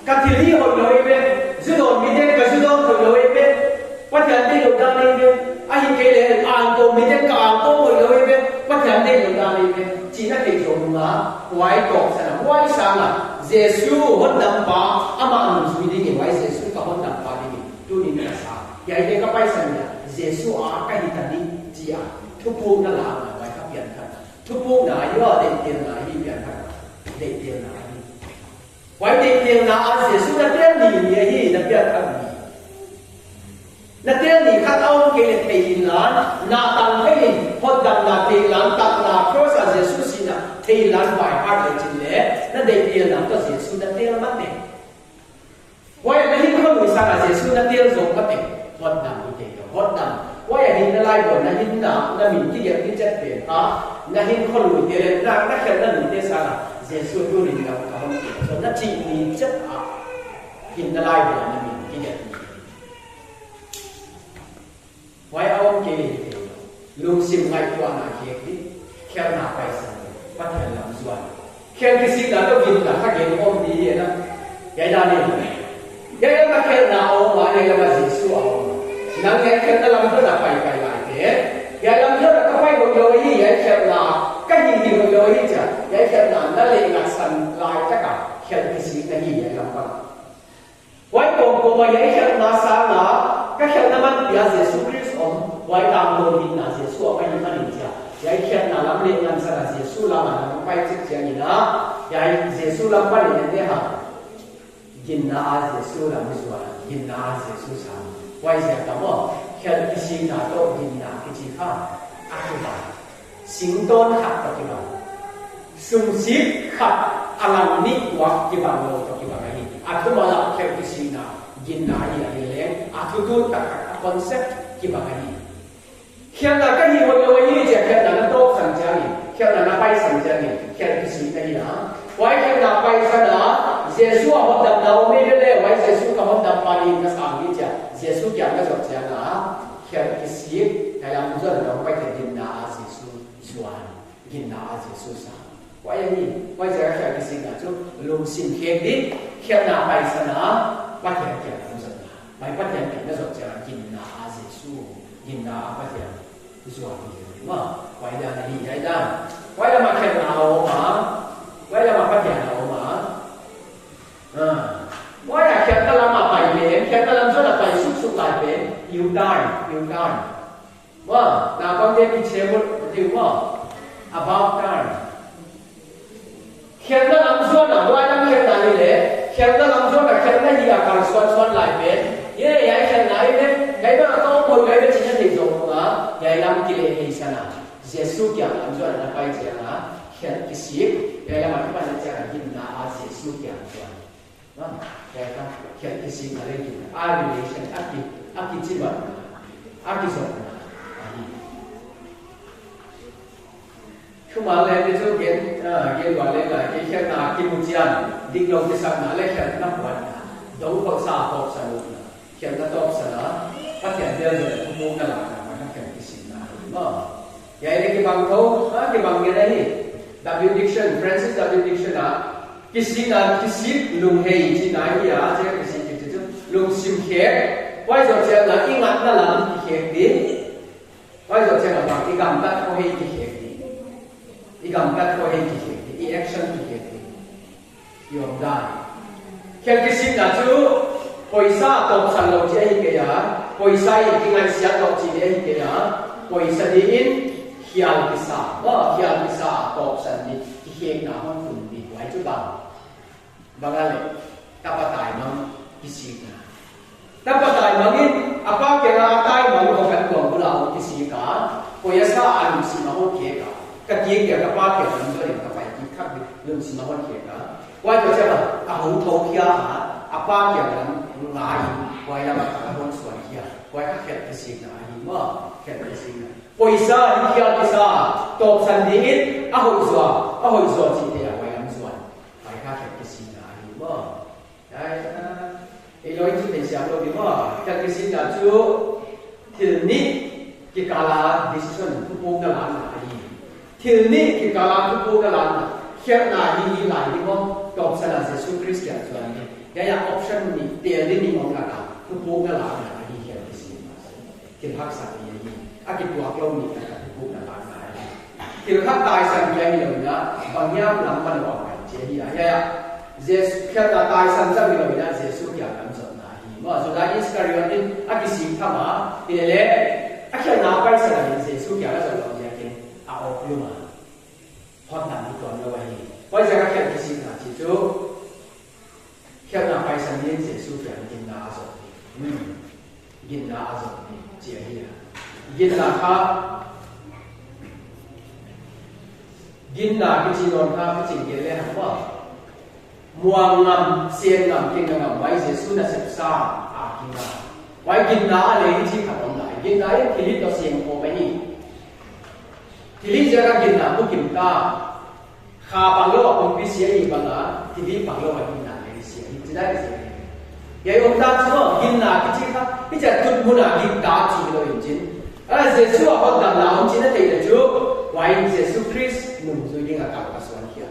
các thị lý hội nói về dù đó mình đang cái dù đó hội nói về bắt đầu đi đầu đan lên về anh kể lại anh cô mình đang cả cô hội nói về bắt đầu đi đầu đan lên về chỉ là cái dùng là quay cọc sản là quay sang là Jesus hôn đam ba ama anh suy đi cái quay Jesus cả hôn đam ba đi tu đi cái sao vậy thì các bài sản là Jesus à cái gì ta đi chỉ à thu phụ nó làm là phải cấp tiền thật thu phụ là do để tiền là đi tiền thật để tiền là đi vậy để tiền là Jesus là tiền gì gì là tiền thật là tiền gì ta ông kia thầy lan na tăng thầy hốt đam na thầy lan tăng na cross à Jesus xin na thầy lan bài hát để chính lẽ nó để tiền làm cho Jesus đã tiền mất này quay lại hình không người sang là Jesus đã tiền dùng mất này hốt đam như thế hốt đam quay lại hình nó lại rồi nó hình nào nó mình cái việc cái chất tiền đó nó hình không lùi tiền nó khi nó lùi tiền sang là Jesus tôi định làm không cho nó chỉ mình chất à hình nó lại rồi nó mình cái việc quay ông kia luôn sim ngay qua là kia đi theo nào phải sang bắt đầu làm gì theo cái gì đó đâu nhìn là các cái ông đi vậy đó cái đó cái đó theo nào mà này là gì xua năng cái theo nó làm rất là phải lại thế cái làm rất là các phải một đôi gì vậy theo nào cái gì một đôi gì chả cái theo nào nó liền là sẵn lại tất cả theo cái gì cái gì vậy làm bằng quay cùng mà vậy theo nào sang nào cái theo nó mang bia Jesus Christ ông quay làm đồ hình là Jesus cái gì mà định chả vậy theo nào làm liền làm sao là Jesus làm mà nó phải chết chả gì đó vậy Jesus làm phải liền thế hả Gina Jesus làm gì vậy Gina Jesus làm quay sẽ cảm ơn theo cái gì nào đó Gina cái gì khác ác sinh tồn khác cái gì sung sip khác alam ni hoặc cái bằng lô cái bằng cái gì aku malah theo cái gì nào Gina gì là liền aku tu tak concept cái bằng cái gì theo là cái gì một lối như vậy theo là nó tốt sản phẩm theo là nó bay sản phẩm theo cái gì cái gì đó quay theo là bay sản đó Jesus họ đập đầu mấy cái này quay Jesus có họ đập vào đi cái sản gì chứ Jesus讲cái gì là theo cái gì hay là muốn là nó quay theo Gina Jesus Juan Gina Jesus sao quay gì quay theo cái gì là chú luôn xin khen đi theo là bay sản đó bắt theo cái gì bài bắt theo cái gì là Gina Jesus Gina bắt theo Juan mà quay ra là gì vậy đó quay ra mà theo nào mà quay ra mà bắt theo nào mà quay ra theo ta làm mà bài bền theo ta làm rất là bài súc lại bền yêu đai mà nào con đem đi chơi một điều mà about time theo ta làm rất là quay ra theo ta đi lẽ theo ta làm rất là theo ta gì à càng xoắn lại bền như vậy theo này đấy cái đó có một cái đó chỉ là thể dùng mà vậy làm cái này hay sao nào Jesus kia làm rất là bài chơi là theo cái gì vậy làm cái bài chơi là nhìn là Jesus kia làm vậy đó theo cái gì mà lấy cái relation ác chỉ vật ác chỉ dùng khi mà lên cái chỗ cái gọi là cái theo là cái mục tiêu định lòng cái sao là lấy theo nó vật đấu có sao có sao theo nó tốt sao đó phát triển theo rồi không muốn cái là nó theo cái gì mà vậy cái bằng thấu cái bằng cái này W. Dixon, Francis W. Dixon cái gì lùng hay chỉ nói gì cái gì lùng sim khé quay rồi xem là cái mặt nó làm cái khé đi quay rồi xem là bằng cái gầm tắt có hay cái khé đi cái gầm tắt có hay cái khé đi cái action cái khé đi yom dai cái gì là chú paisa top san lo che hi ke ya paisa yi ngai sia top chi de hi ke ya paisa di in hial pisa top san di hieng na hon kun di wai chu ba bangale tapatai mang kisi na tapatai mangin apa ke na tai mang ko kan ko bula o kisi ka paisa an si ma ho ke ka ki ke ka pa ke nam so ka pai ki khak lum si ma ho ke ka wai ko cha ba a hu tho khia ha apa ke nam ngai quay ra mặt cả bốn xuôi kia quay các khẹt cái gì nào gì mà khẹt cái gì nào paisa đi kia cái sao top san đi ít hồi rồi chỉ để quay làm xuôi quay các khẹt cái gì nào gì mà đấy cái lối chỉ để xem rồi mà cái gì nào chú thì nít cái cả là decision thu mua cái làm gì thì nít cái cả là thu mua cái làm khẹt là gì lại đi không top san là Jesus Christ cái xuôi cái option này tiền đi mình mong là nào thu mua cái làm là gì cái gì mà cái hắc sản gì cái cuộc lâu này là thu mua là làm này cái hắc tài sản gì này là bằng nhau làm bằng vào cái gì vậy Jesus cái tài sản gì này là Jesus cái làm gì này mà rồi là Iscariot cái gì tham à thì lẽ cái nào cái sản là Jesus cái là rồi là cái áo blue mà hoàn toàn đi còn đâu vậy bây giờ cái gì là chỉ chú theo nào phải sang đến Jesus cái là rồi กินนาสมเจียฮีกินนาข้ากินนาพิจิตรข้าพิจิตรเกล้หัวมัวงำเสียงงำกินงำไว้เสียสุนัขเสพซ่าอากินนาไว้กินนาอะไรที่ขับออกไหนกินนายังทีนี้ตัวเสียงโอไม่นี่ทีนี้จะก็กินนาผู้กินตาข้าปังโลกคนพิเศษอีกบ้างนะทีนี้ปังโลกกินนาเลยเสียจะได้เสียยายองค์ตาชัวกินนาพิจิตรข้าพิจารณาทุกมุนากินตาจีโร่จริงเสียชัวเขาดังลาวจริงนะที่จะจูไว้เสียสุคริสนุ่มจุยดิ้งกับการกับสวนเขีย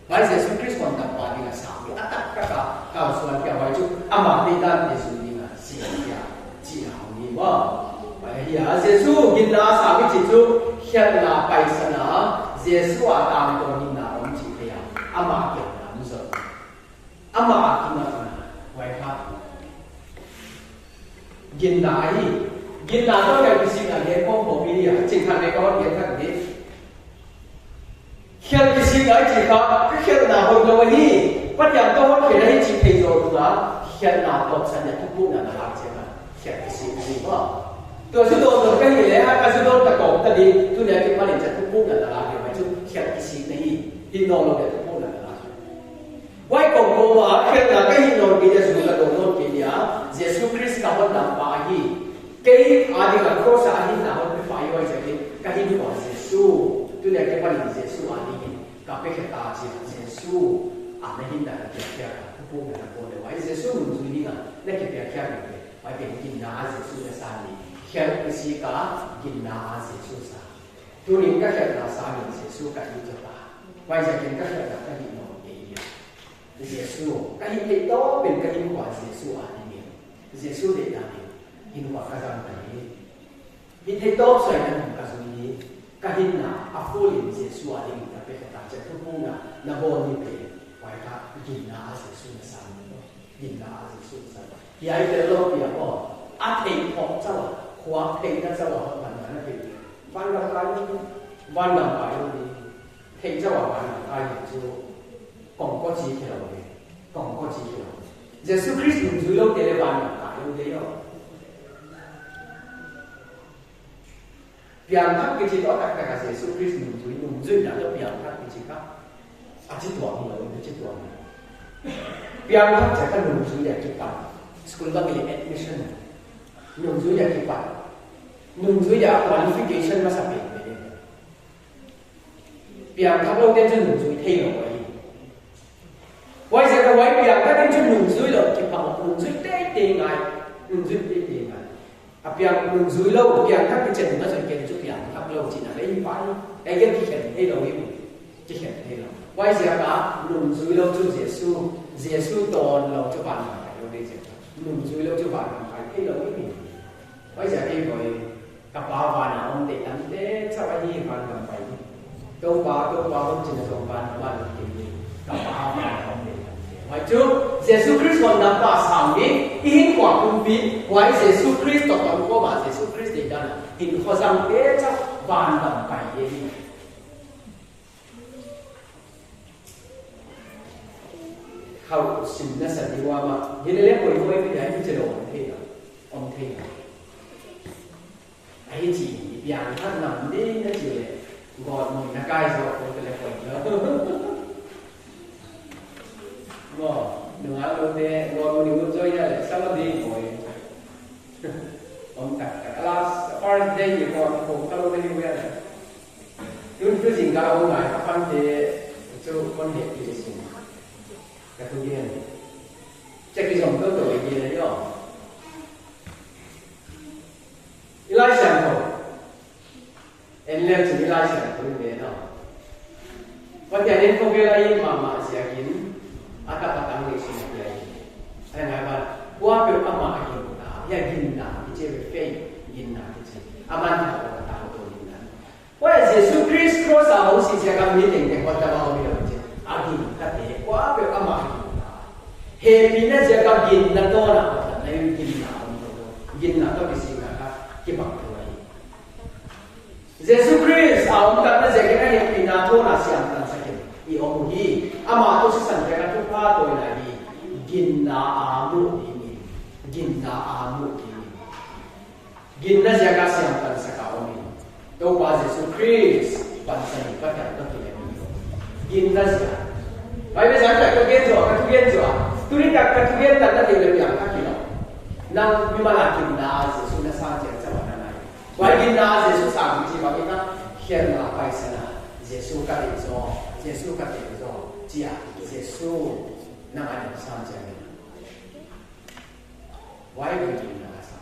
ไว้เสียสุคริสคนตัดปาดิ้งกับสามอัตตะกับการสวนเขียไว้จูอามาติดานเสียสุดิ้งกับเสียเขียจีเอานี่ว่าไว้เฮียเสียสุกินนาสามิจิจูเขียนนาไปสนาเสียสุอาตามตัวนี้นาองจีเขียอามาเขียนนามุสอามากินนาไว้ครับกินนาอีกินนาต้องการพิสิทธิ์อะไรพวกผมมีเนี่ยจริงๆในก้อนเขียนทั้งนี้เขียนพิสิทธิ์อะไรจริงครับเขียนนาคนละวันนี้ปัจจัยต้องเขียนให้จริงเป็นตัวตัวเขียนนาตกสัญญาทุกผู้นานาใช่ไหมเขียนพิสิทธิ์จริงว่าตัวสุดโต่งตัวกันอยู่แล้วการสุดโต่งตะกอบตะดีทุกอย่างที่มาเรียนจากทุกผู้นานาเดี๋ยวมาจุดเขียนพิสิทธิ์นี้ที่นอนเราเดี๋ยวทุกผู้นานาไว้ก่อนกูว่าเขียนนาก็หินนอนกินจะสุดกระโดดนอนกินเนี่ยเยซูคริสต์กับวันนั้นไปkay adi ka cross adi na hon pe fai wai jake ka hin ko Jesu tu ne ke pa ni Jesu adi ka pe ke ta chi Jesu a me hin da ke kya ka ko na ko le wai Jesu mun su ni na ne ke kya kya ke wai pe kin na Jesu ne sa ni kya ke si ka kin na Jesu sa tu ni ka kya na sa ni Jesu ka ni jo ta wai jake ka kya ka ni no ke ya Jesu ka hin ke to ben ka hin ko Jesu adi ni Jesu de ta ni hin wa ka jam ta ni hin he to sai na ka su ni ka hin na a fu lin Jesu a ding ta pe ta che tu pu na bo ni pe wai ka hin na Jesu na sa ni hin na Jesu sa ya ai te lo pi a ko a thei pho cha wa khwa thei na cha wa ban na pe ban la ka ni ban la ka ni thei cha wa ban la ka ni chu kong ko chi ke lo ni kong ko chi ke lo Jesu Christ nu ju lo te le ban la ka lo de yo biang thắc cái gì đó tất cả các Giêsu Christ nung dưới đã cho biang thắc cái gì khác à chỉ tuồng rồi chỉ tuồng biang thắc chỉ cần nung dưới để chụp ảnh school bác cái admission nung dưới để chụp ảnh nung dưới để qualification mà sắp đến vậy biang thắc lâu đến chân nung dưới thay rồi vậy giờ cái vậy biang thắc đến chân nung dưới rồi chụp ảnh nung dưới tê tê ngay nung dưới tê tê ngay à biang nung dưới lâu biang thắc cái chân nó sẽ kiện chút thắp lâu chỉ là lấy phải cái cái hiện thế đâu ấy cái hiện thế đâu quay giờ cả nung dưới lâu cho Giêsu toàn lâu cho bạn phải đâu đây chứ nung dưới lâu cho bạn phải thế đâu ấy quay giờ cái rồi cặp ba bạn nào ông để ăn thế sao anh đi bạn làm phải câu ba không chỉ là câu bạn làm gì cặp ba bạn ông để vậy chứ Giêsu Christ còn nằm ba sáng đi in quả công viên quay Giêsu Christ toàn có bà Giêsu Christ để ra in khó rằng thế chắc bàn làm phải gì hậu sinh nó sẽ đi qua mà như thế lấy quầy quay cái đấy chế độ ông thế nào ấy chỉ biang thắt nằm đi nó chỉ gọt mình nó cay rồi cái lấy quầy nữa ngỏ đừng áo luôn đi ngỏ mình đừng chơi nha lại sao nó đi ngồi ông đặt cả last first day gì còn cũng không có đi về nhưng cái gì cả ông này các bạn thì cho con hiểu gì gì cái thứ gì này chắc cái dòng cơ tuổi gì đấy nhở Elisha thôi em lên chỉ Elisha thôi đấy nào và thì anh không biết là gì mà sẽ kiến ada kata ni sini dia. Saya ngapa? Gua perlu apa lagi? Ya gina, dia berfei gina itu. Aman tak tahu tu gina. Wah, Yesus Kristus cross awal si jaga meeting ke kota bahawa dia tu. Agi kata, gua perlu apa lagi? Happy na jaga gina tu na, na yung gina tu bisi kata kibak tu lagi. Yesus Kristus awal kata jaga happy na tu na siang tan sakit. Iom hi ama to si san jaga tu pa to na hi ginna amu ini gin na siya kasi ang pansakaon ni to pa Jesus Christ pansani patay to kinemi gin na siya ay sa ta ko gen jo turi tak katugen tak na tele yang kakilo nang bimalakin na Jesus na sa siya sa wananay why gin na Jesus sa ji ba kita hian na pai sana Jesus ka ri so Jesus ka ri so ji a Jesus na ai sa siya why gin na sa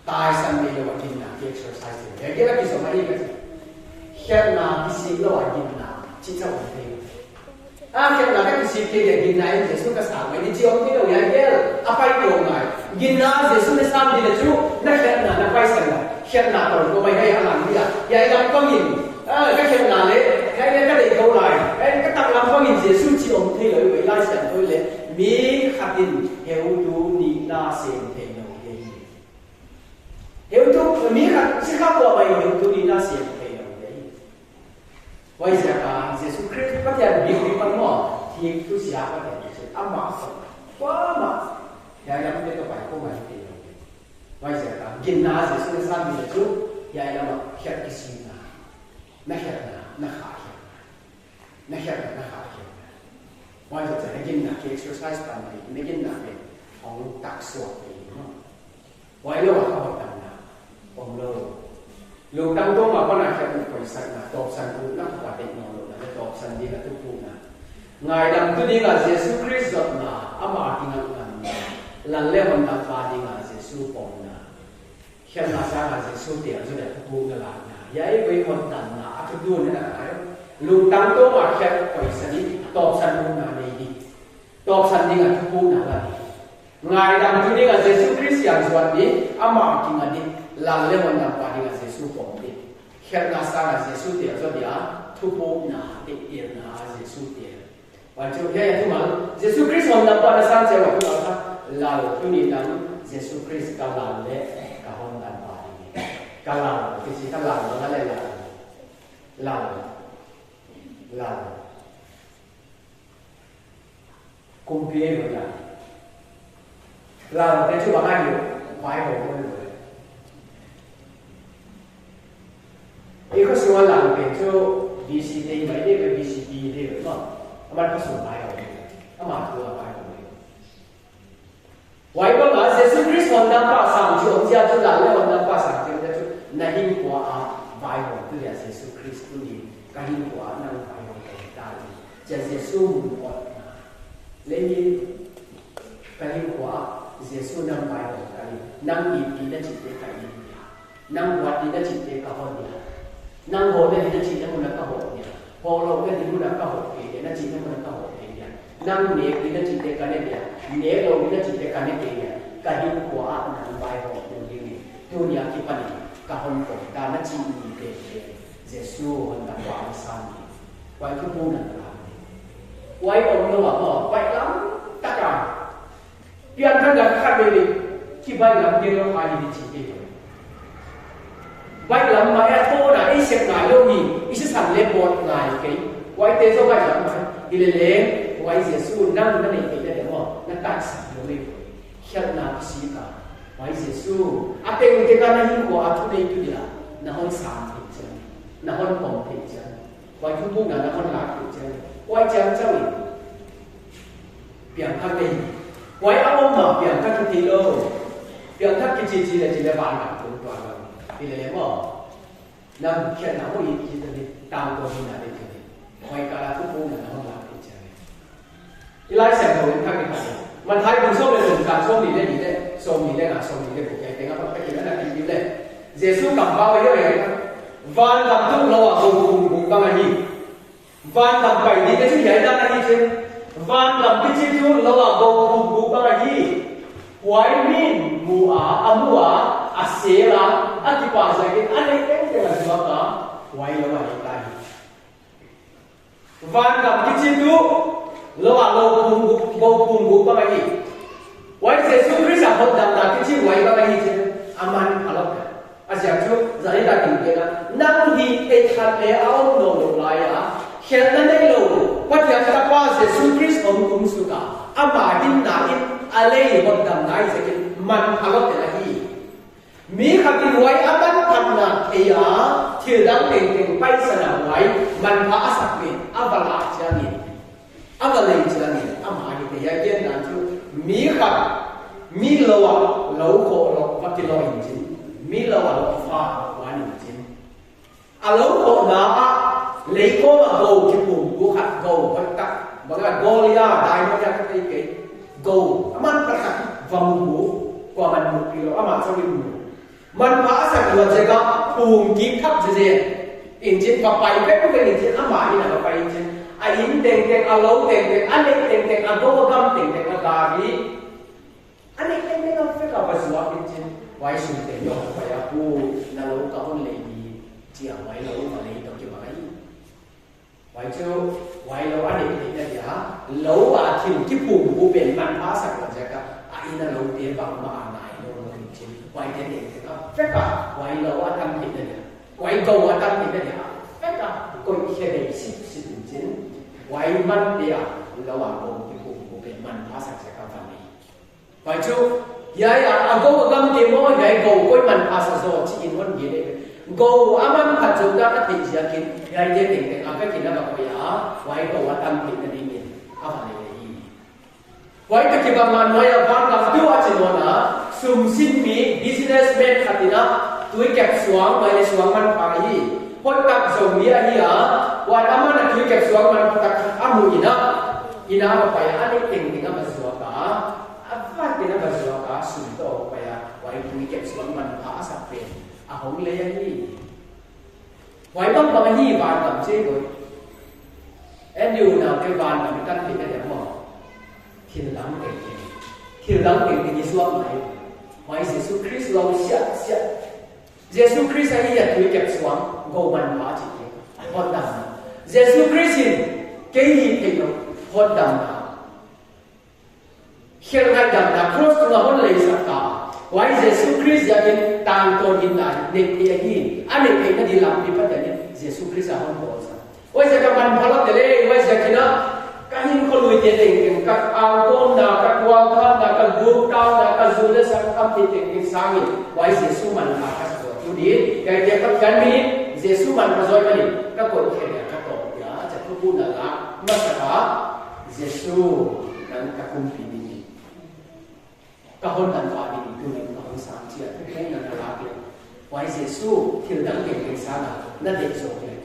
tai san me lo gin na exercise de ge la ki so mai ka hian na ki si lo gin na chi cha wa de akhir na ka si ke gin na Jesus ka sa mai ni chi om ni lo ya ge a pai lo ngai gin na Jesus ne sam di le chu na hian na pai san na hian na to ko mai hai alam ni ya lam ko yin ka hian na le ka le ka de ko lai ka tak lam ko yin Jesus chi om thi lo wei lai san toi le mi khatin heu du ni na sen the no ye heu du mi khat si kha ko mai heu du ni na sen the no ye wai sa ka Jesus Christ pa ya bi bi pa mo thi tu sia pa de ama kwa ma ya lam de to pai ko mai the no wai sa ka gin na Jesus sa mi de chu ya lam khat ki si na khat na kha na khat na kha why is it again that exercise plan again that on tak suat why lo how tan na om lo lo tang to ma pa na khat ni koi san na top san ku na pa te no lo na top san di na tu pu na ngai dam tu ni ga Jesus Christ dot na ama ki na na lan le hon ta pa di ga Jesus pom na khat na sa ga Jesus te zo da tu pu na la na ya ai koi hon tan na a tu du na na lu tang to ma khat koi san ni top san ku na top san ni ga tu na la ni ngai dam tu ni ga Jesus Christ yang suat ni ama ki na ni la le mon na pa ni ga Jesus pom ni khat na sa ga Jesus te zo dia tu pu na te ir na Jesus te wa chu ya tu ma Jesus Christ on na pa na san che wa tu la la tu ni dan Jesus Christ ka la le ka hon dan pa ni ka la ki si ta la la le la compie rồi là cái chú bảo ai được khoái hồ thôi rồi ý có số làm cái chú VCD mấy cái VCD đi rồi mà mà có số bài rồi mà thừa bài rồi vậy có mà Jesus Christ còn đang phát sáng chú ông cha chú làm lên còn đang phát sáng chú chú này hình quả bài hồ tức là Jesus Christ tu đi cái hình quả năng bài hồ cái ta đi Jesus muốn lên như cái hiệu quả Jesus năm bài của cái năm đi đã chỉ để cái năm hoạt đi đã chỉ để cả hồn nhà năm hồ này đã chỉ để một cả hồn nhà hồ lâu này thì một cả hồn kia đã chỉ để một cả hồn kia năm nếp đi đã chỉ để cái này nếp lâu đi đã chỉ để cái này kia cái hiệu quả năm bài của cái gì tu nhà khi phải cả hồn của ta đã chỉ để Jesus hồn năm quả sang quay cái môn này quay ông nó bảo quay lắm tất cả tiền thân là khác biệt khi bay làm kia nó phải đi chỉ đi bay làm mà em thô là ít xếp lại đâu nhỉ ít sẽ sản lên một ngày cái quay tên số bay làm mà đi lên quay Jesus năm nó này cái đấy đúng không nó tác sản nó lên hiện nào cái gì cả quay Jesus à tên cái cái này của anh thu đây cái gì là nó hơn sản thị chân nó hơn phòng thị chân quay thu buôn là nó hơn lạc thị chân quay chân cháu gì biển thác đi quay áo ông mà biển thác cái gì đâu biển thác cái gì là chỉ là bạn làm cũng toàn là thì là em bảo năm hiện nào có ý gì thì tao có gì là để cái quay cả là thu buôn là nó hơn lạc thị chân cái lái xe của em thác cái gì mình thấy mình số này dùng cảm số gì đấy số gì đấy là số gì đấy của cái tiếng Anh cái gì đó là cái gì đấy Jesus cầm bao nhiêu vậy van cầm thuốc lâu à cùng bằng cái gì van cầm bảy đi cái chữ giải ra là gì chứ van cầm cái chữ chú lâu à cùng bằng cái gì quái min mua à xé là cái bà giải cái anh ấy cái là gì cả quái lâu à hiện tại van cầm cái chữ chú lâu à cùng bằng cái gì quái Jesus Christ là một đàn cái chữ quái bằng cái gì chứ aman alok Asyik tu jadi tak tinggal. Nang di ethat le awam no laya. Kerana ni lo, wajah siapa Jesus Christ om suka. Ama din naik alai bodam naik sekian man alok lagi. มีขับไว้อาบันพันนาเทียที่ดังเก่งๆไปสนามไว้มันพระสักเป็นอาบลาจานีอาบเลจานีอามาดีเดียเย็นนั่นคือมีขับมีโลวะโลโคโลวัติโลอินจินมีโลวะโลฟ้าวานินจินอาโลโคนาอะเลยโกมาโกที่ปุ่มกูขัดโกวัตตะบางอย่างโกลียาได้ไม่ได้ก็ได้เกยโกมันประคับวังหูกว่ามันมุกิโลอามาสวิมุมันพระสักวันเจ้าปุ่มกิบทับเจนอินจินกับไปเป็นอินจินอามาอีน่ะกับไปอินจินอาอินเต็งเต็งอาโลเต็งเต็งอันเล็กเต็งเต็งอาโกกัมเต็งเต็งอากาบีอันนี้เต็งเต็งก็เฟกับภาษาอินจินไว้สุดเต็งยกไปอากูนั่นเรากับคนเลยดีเจียไว้เรามาเลยต้องเก็บไว้ไว้เจ้าไว้เราอันนี้เต็งเนี่ยเราอาทิมที่ปุ่มกูเป็นมันพระสักวันเจ้าอาอินนั่นเราเตี้ยบังมาไหนเราอินจินไว้เต็งเต็งก็เฟกับไว้เราอันทำผิดเนี่ยไว้โกอันทำผิดเนี่ยเฟกับก็แค่ได้สิบอินจินไว้มันเดียวระหว่างองค์ที่ปุ่มกูเป็นมันพระสักเจ้าฝั่งนี้ไว้เจ้ายายอาโกกำเต็มว่ายายโกก็มันพาสโซที่อินวันยี่เลยโกอามันพัดจุดนั้นติดเสียกินยายเด็กเด็กอาไปกินแล้วแบบว่าไว้โกว่าทำผิดนั่นเองอาฟังเลยไว้ตะกี้บางวันน้อยบางกับตัวจีนนะสุ่มสินมี businessman ขัดนะตัวเก็บสวงไว้ในสวงมันไปพอตักส่งมีอะไรวันอามันตัวเก็บสวงมันตักอามุยนะอินาไปอันนี้เก่งๆนะมันสวงกันว่าเป็นอะไรสวะสุดโต่งไปไว้คุยเก็บสวนมันพาสักเป็นอาหงเลยนี่ไว้ต้องบางยี่บานกับเจ้าด้วยเอ็นยูน่าเป็นบานกับกันที่ได้หมดที่หลังเก่งที่หลังเก่งที่สวงไหนไว้เยซูคริสต์เราเสียเยซูคริสต์ไอ้ยัดคุยเก็บสวนโกมันพาจิตพอดดังเยซูคริสต์เกี่ยเพลงพอดดังเขียนให้ดังนะครอสตัวคนเลยสักตาไว้เยซูคริสต์ยังต่างตัวดินได้เด็กที่ยังอันนี้เป็นที่ลำที่พัฒนาเยซูคริสต์คนโตสักไว้จะกำมันพลังเดเลยไว้จะคิดนะการหินคนลุยเด็กๆกับอังกอร์นะกับวาลท่านะกับดูกาวนะกับจูเลสักคำที่เด็กๆสังอินไว้เยซูมันมาคัสตัวทุดีการเด็กกับการมินเยซูมันมาจอยมันก็คนเขียนกับตัวอย่าจะพูดนั่นละมาสักเยซูนั้นกับคุณปีนี้ก็คนนั้นว่าดีดูในของสามเชื่อที่ให้นันทลาเกี่ยวไว้เยซูที่ดังเก่งๆสาระนั่นเด็กโสดเลย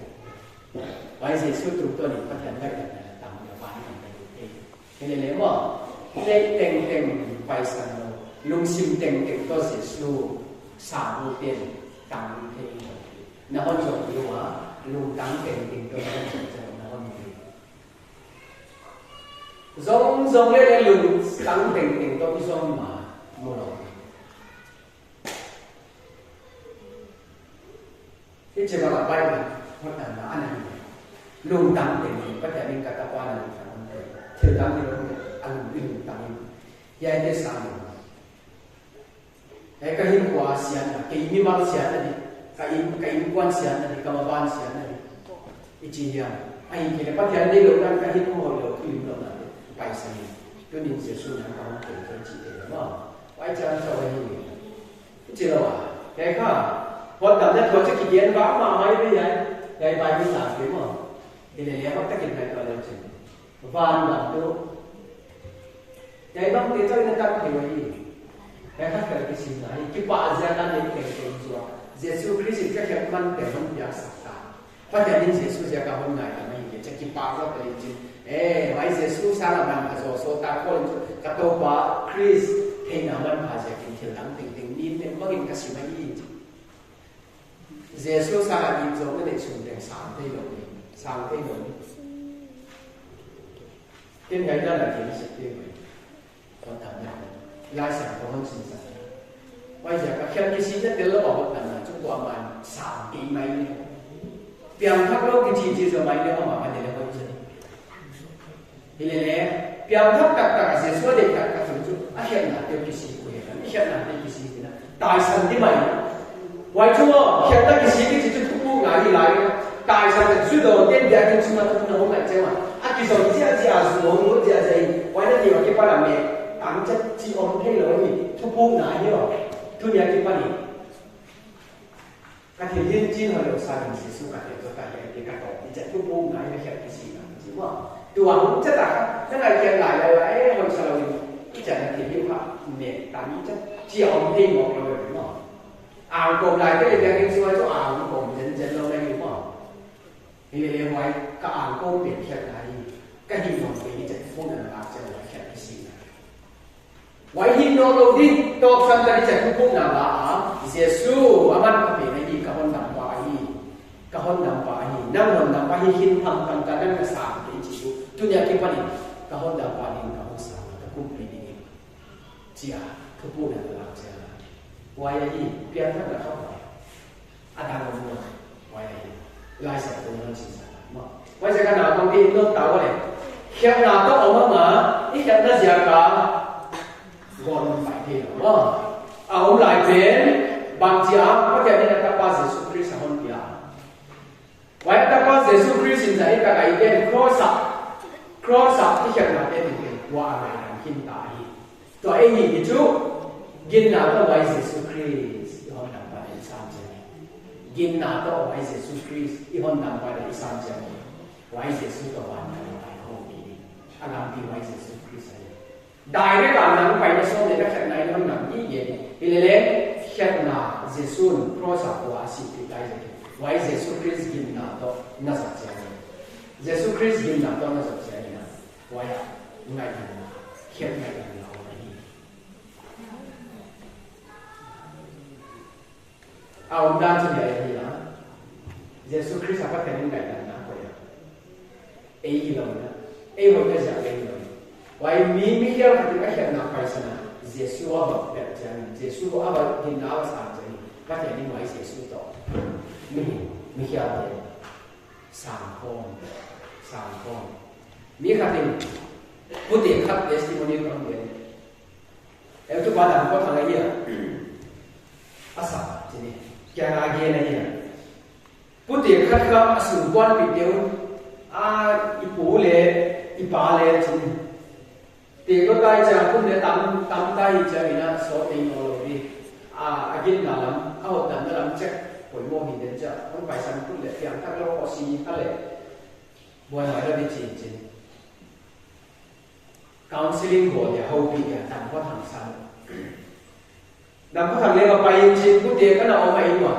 ไว้เยซูตรงตัวนี้พัฒนาได้แบบนั้นตามแบบบ้านกันไปเองเห็นเลยว่าเล่เต็งๆไปสันลุงซิมเต็งๆก็เยซูสามโมเดลตามเพลงนั่นก็จบอยู่ว่าลุงดังเก่งๆก็ไม่จบจะนั่นก็มีzong le le lu tang teng teng to ki som ma mo lo ki che ba bai ba mo ta na an lu tang teng pa ta ning ka ta kwa na ta mo che tang ni lo an lu tang ya de sa mo ai ka hin kwa sia na ke mi ma sia na ni ka in kwan sia na ni ka ma ban sia na ni i chi ya ai ke pa ta ni lo kan ka hin mo lo ki lo naไปสิก็นินเสียสู้นะเขาเป็นคนจีนว่าไว้ใจเขาไว้ยังไงจีนว่าแกข้าพอดับนั้นเขาจะกี่เย็นบ้ามาไม่ได้ยังไงไปไม่สายเลยมั้งทีนี้เขาตะกินอะไรก็เลยจีนวานหลังตัวไงบ้างที่เจ้าเนี่ยตั้งที่ไว้แกข้าเกิดที่สิ่งไหนที่ป่าเจ้านั้นเองเก่งๆตัวเยซูคริสต์ก็แค่มันแต่มันอยากสักตาเพราะแต่นินเสียสู้จะกับคนไหนทำไมจะกี่ป่าก็เป็นจริงไว้เยซูสารมันก็โซตาคนกระโตบะคริสเฮงามันพาจะกินเที่ยวหลังติ่งๆนี่เป็นว่ากินกระสิมายี่เยซูสารยินโจนั่นเองส่วนแดงสามที่ลงสามที่ลงเป็นไงได้หลายที่สุดที่เลยคนทำได้ลายสังของสิ่งศักดิ์ไว้จะกับแค่ที่สิ่งที่เดี๋ยวเราบอกว่ากันนะจุกว่ามันสามปีไหมเตรียมทักโลกที่จีจะไม่ได้เอามาเป็นเรื่องจริงเห็นไหมเพียงทักตักตักเสียส่วนเด็กตักตักถึงจุดอาเห็นนะเดี๋ยวกิสิคุยกันเห็นนะเดี๋ยวกิสิกันนะตายสันติไม่ไว้ชั่วเห็นนะกิสิกิสิทุกผู้งานที่ไรตายสันติสุดโดดเด่นใหญ่จนชิมาทุกน้องกันเจ้าอากิสอนเจ้าเจ้าสมองรู้เจ้าใจไว้นั่นเดียวกับป้าละเมย์ต่างจะจีอมให้เลยทุกผู้งานนี่หรอทุกอย่างที่ป้านี่ cái thì liên chiến họ đều sai mình sự cái thì cái cái tổ thì chạy thuốc bom này nó hiện cái gì là chứ mà tuồng chất là cái này kiện lại là ấy hồi sau cái chạy là thì hiệu quả mẹ tám chất chiều thêm một rồi đúng không cùng lại cái này cái xưa chỗ cùng dân lâu đây đúng không thì để ngoài cái cùng biển hiện lại cái hình ảnh cái chạy không là làm cho nó hiện cái gì vậy hình nó đầu tiên tôi xem cái chạy thuốc bom là Giêsu aman kami na hi kahon nampai nang nampai hin tham tam ka nang sa ke Giêsu tunya ke pani kahon nampai kahon sa ka kum ni ni chia thu pu na la chia wai hi pian tha na khau adam mo wai hi lai sa tu na chi sa ma wai sa ka na kong ti lo ta wa le khiam na to o ma i khiam na sia ka gon phải thi ma ông lại đến bằng chia có thể nên là các Giêsu Christ hôn bia vậy các Giêsu Christ hiện tại các cái bên cross upที่เขียนมาเป็นว่าอะไรนะหินตายตัวเองนี่จูกินหน้าตัวไว้เยซูคริสต์ย้อนนำไปอีสานเจนี่กินหน้าตัวไว้เยซูคริสต์ย้อนนำไปอีสานเจนี่ไว้เยซูตัววันนั้นไปห้องนี้อันนั้นที่ไว้เยซูคริสต์ได้ด้วยการนำไปในส่วนในนักแข่งในน้ำหนักยี่เย็นอีเล่แค่นาเยซูนครอสตัวอาศิติได้เลยไว้เยซูคริสต์กินหน้าตัวน่าสนใจเยซูคริสต์กินหน้าตัวน่าสนใจนะไว้ง่ายนะแค่ง่ายนะเราไม่เอาด้านที่ใหญ่ที่นะเยซูคริสต์ก็เป็นง่ายนะไว้เอ้ยเรานะเอ้ยเราจะจะเอ้ยเราไว้มีเยอะที่ก็แค่นาไปสนะเยซูว่าแบบจะเยซูว่าแบบกินน้ำสามใจก็จะนี่ไว้เยซูต่อมีเยอะเลยสามคนมีใครเป็นผู้ติดขัดเดสติโมนีของเดือนแล้วทุกวันเราก็ทำอะไรเนี่ยอาสาทีนี้แกงอาเกนอะไรเนี่ยผู้ติดขัดก็สุกวันปิดเดียวอีปูเลยอีปลาเลยทีนี้เด็กก็ได้จากคุณเนี่ยตั้มได้จากนี่นะสอนเองเอาเลยอากินหนาล้ำเอาแต่ไม่ล้ำเจ็บป่วยโมหินเดินจากต้องไปสั่งคุณเลยเพียงทั้งเราก็ซีก็เลยบัวหน่อยเราได้จริงcounseling ก่อนเนี่ยเขาปีเนี่ยดังก็ทางซ้ำดังก็ทางเลี้ยงไปจริงผู้เด็กก็น่าเอาไปอีกว่า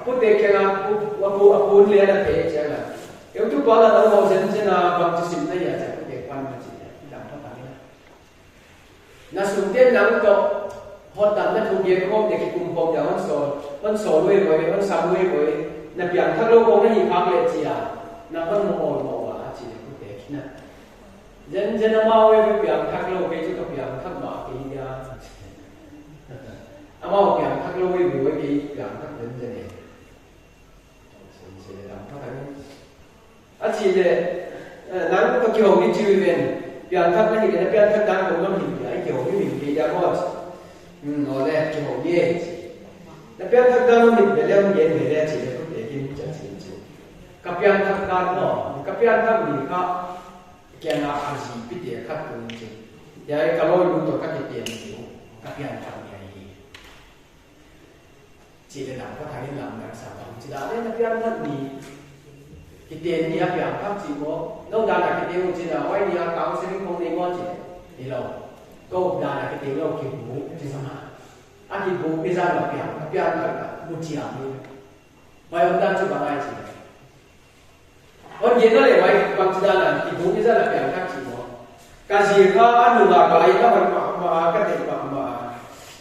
ผู้เด็กแค่นั้นผู้เลี้ยงนั่นเองใช่ไหมเดี๋ยวทุกคนเราเอาเส้นนะบางสิ่งนั่นอย่างจะผู้เด็กวันมาจริงดังก็ทางนี้นะสุดท้ายนั่งก็พอดังนั้นทุกเย็นเขาเด็กกลุ่มผมอย่างมันสอนด้วยมันซ้ำด้วยนั่นเปลี่ยนถ้าเราคงไม่มีความเลี้ยงจีอ่ะนั่นมันโม่ว่าจีผู้เด็กนะdân mau với việc thắc lâu cái chút việc thắc bảo cái mau việc thắc lâu với cái việc thắc đến thế này sẽ làm thắc cái chỉ để nắng có kiểu như chữ về việc thắc cái này việc thắc đang cũng không hiểu cái kiểu như mình thì đã có ở đây kiểu như là việc thắc đang mình phải làm gì để để chỉ để có thể kiếm chân chính các việc thắc đang nó các việc thắc mình cóแกนาอาชีพิเดียขัดตัวจริงอย่าให้กระโดดรู้ตัวกัดเตียนจริงกับยันทำอย่างนี้จีนหลังก็ทางนี้หลังนักสาวจีนอะไรนักยันท่านมีกิเตียนเนี่ยอย่างทับจีโมน้องดารากิเตียนจีนเอาไว้เนี่ยกาวเส้นคงในงอจีนี่เราก็ดารากิเตียนเราคิดบุจีสมาอาคิดบุพิจารณากับยันกับมุจีอามีไปวันนั้นจะมาไงจีวันเย็นนั่นเลยไว้บางทีนั่นน่ะที่ผมที่จะแบบอย่างทักษิณเนาะการเสียค่าอันหนึ่งอะไรก็มันมาก็เด็กมา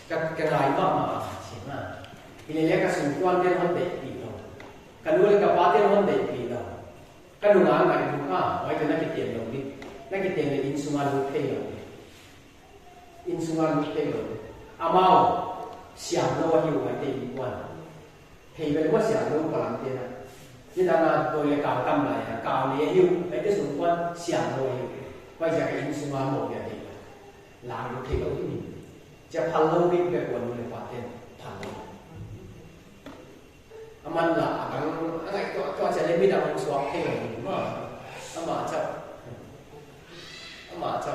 กันหลายมากมาใช่ไหมทีนี้เรียกกระสุนก้อนเดียวมันเด็กปีเรากันดูเลยกับป้าเดียวมันเด็กปีเรากันดูงานไหนดูข้าไว้จะนักเตียนเราดินักเตียนเลยอินสุมาลุเทเราอินสุมาลุเทเราอามาเสียงเราหิวไว้เต็มวันเฮ้ยเป็นว่าเสียงเรากำลังเตียนที่ทำมาโดยกล่าวกำไรกล่าวนี้หิวไอ้ที่สมควรเสียงเราหิวไว้จะอินสุมาหมดอย่างนี้หลังเราเทเราที่นี่จะพันโลวิ่งไปกวนเลยกว่าเต็มพันโลมันละอะไรก็จะเล่นไม่ได้มันสวมเท่เลยว่ามาจะ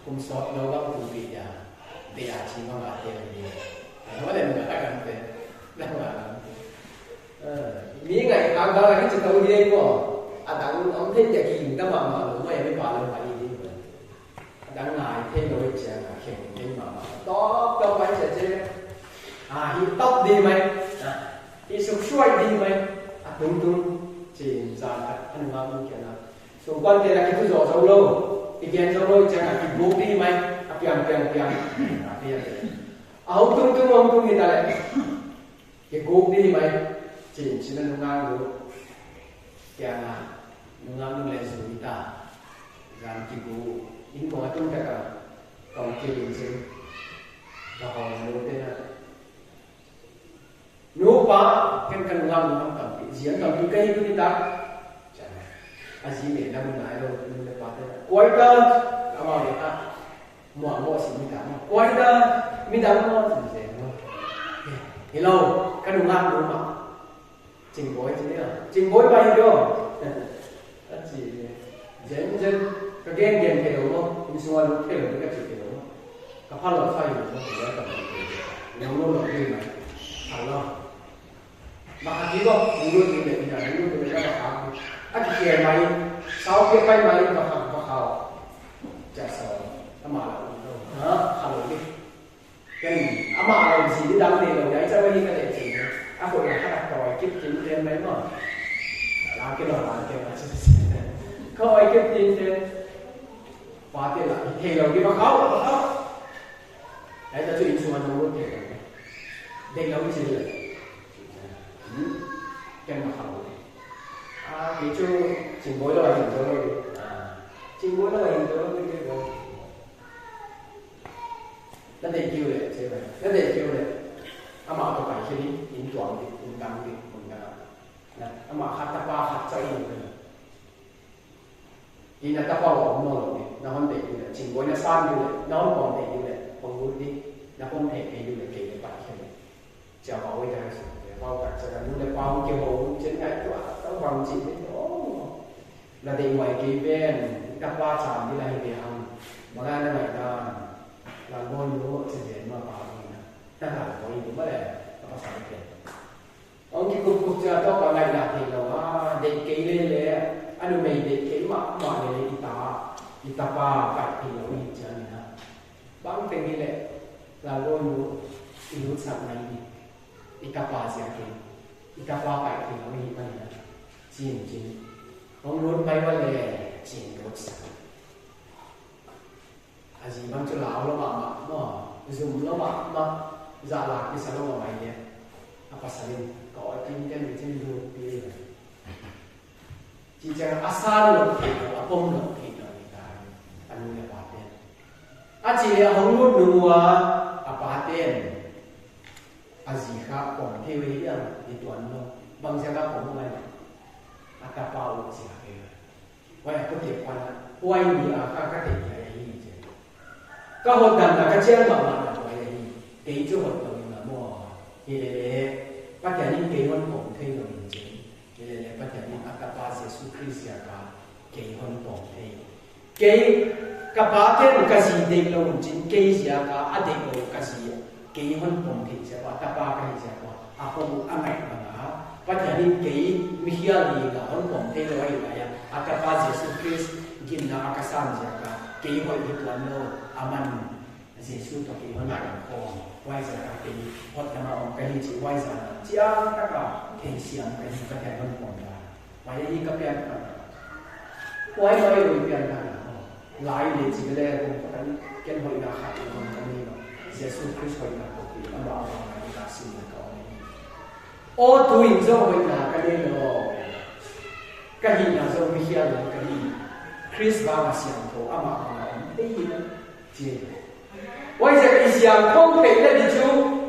คุมสอบเราว่าคุมปียาเดียชีมาเท่เลยแต่ว่าเดี๋ยวมันก็ได้กันเป็นได้ว่า càng đó là cái chuyện đầu tiên của đang ông thích cái gì đó mà nó mới bảo là phải đi đang ngài thêm rồi chả là khen cái mà đó đâu phải chả chứ hi tóc đi mày hi sụp xuôi đi mày đúng đúng chỉ ra anh mà mình kia nào xung quanh đây là cái thứ giỏ dầu lâu cái gen dầu lâu chẳng là cái bút đi mày piang ông tung người ta lại cái bút đi mày chỉ là nó ngang được kia là nó ngang được lên rồi ta làm cái bút in mọi tung cả còn kia bình chứ và họ nói thế là nếu ba cái cần ngang được không cầm cái diễn cầm cái cây cái ta chẳng là gì để làm lại rồi mình phải bắt được quay ta làm sao để ta mua gì mình làm quay ta mình làm mua gì thế hello cái đồ ngang đúng không trình bối thế nào trình bối bay chưa cái gì dễ cái game cái đồ không mình xua nó cái đồ cái chuyện cái đồ cái phát lọt sai rồi không phải cầm nếu nó lọt đi mà thằng lo mà chỉ có luôn đi để bây giờ luôn đi để cho họ anh kia mày sau kia bay mày vào hàng vào hào chả sợ mà hả hào đi cái mà làm gì đi đăng đi rồi đấy cho cái này gì hồi là các đòi kiếp chính trên đấy mà làm cái đòi làm cái mà coi kiếp chính trên và tiền lại thì đầu đi báo cáo đấy cho chuyện xung quanh nó luôn thì đây là cái gì vậy cái mà học cái chú trình bối là hình rồi trình bối là hình rồi cái rồi nó để kêu đấy chứ vậy nó để kêu đấy mà tôi phải khi đi in chuẩn đi in đăng đi mình mà khát ta ba khát cháy rồi in là ta ba của nó rồi nó không để như vậy trình bối nó san như vậy nó không còn để như vậy không muốn đi nó không thể để như vậy kể cái bài khi này chào bảo với thằng bao cả cho nên nó bao kêu hồ trên ngày đó nó bằng chỉ đấy đó là để ngoài kia bên ta ba chạm đi lại về hàng mà ra nó này là ngôi lúa sẽ đến mà bảo ta làm có gì cũng bất để nó phải kể ông cái cục giờ tôi còn lại là thì là để kỹ lên đấy anh mình để kỹ mà để đi ta ba phải thì nó mình chơi này băng tình như này là ngôi lúa sạch này đi ta ba sẽ kỹ đi ta ba phải thì nó mình này chín ông luôn bay vào lề chín lúa sạch gì mang cho lão nó mà dùng nó mà giả lạc cái sao nó mày nhé apa saling có trên luôn đi chỉ chẳng asal nó thì apom nó thì nó anh nghe bảo tên chỉ là không muốn nuôi apa tên gì khác còn theo ý là đi tuần nó bằng xe các cũng vậy ata bao gì khác vậy có thể quan quay đi các thể này các hoạt động là các chế độ mà để cho hoạt động là mua thì để bắt đầu những cái hoạt động thay đổi hình chính để bắt đầu những các ba sẽ xuất hiện ra cái hoạt động thay cái các ba cái cái gì để lo hình chính cái gì cái để lo cái gì cái hoạt động thì sẽ bắt các ba cái gì sẽ không ăn mạnh mà bắt đầu những cái mi hiểu gì là hoạt động thay đổi là các ba sẽ xuất hiện gìn là các sản gì cái hoạt động nó aman Jesus to cái hoàn cảnh của quay ra cái hoạt động cái gì quay ra chỉ tất cả thể hiện cái thể hiện của mình và cái gì các bạn quay lại rồi bạn lại để chỉ cái này cũng cái hội là khác của mình Jesus Christ hội là của cái anh bảo là cái sự là có ô tôi cho hội là cái này rồi cái gì là do mình hiểu là cái gì Christ bảo là siang thổ ama cái gì đó chỉ为这个相通陪的你就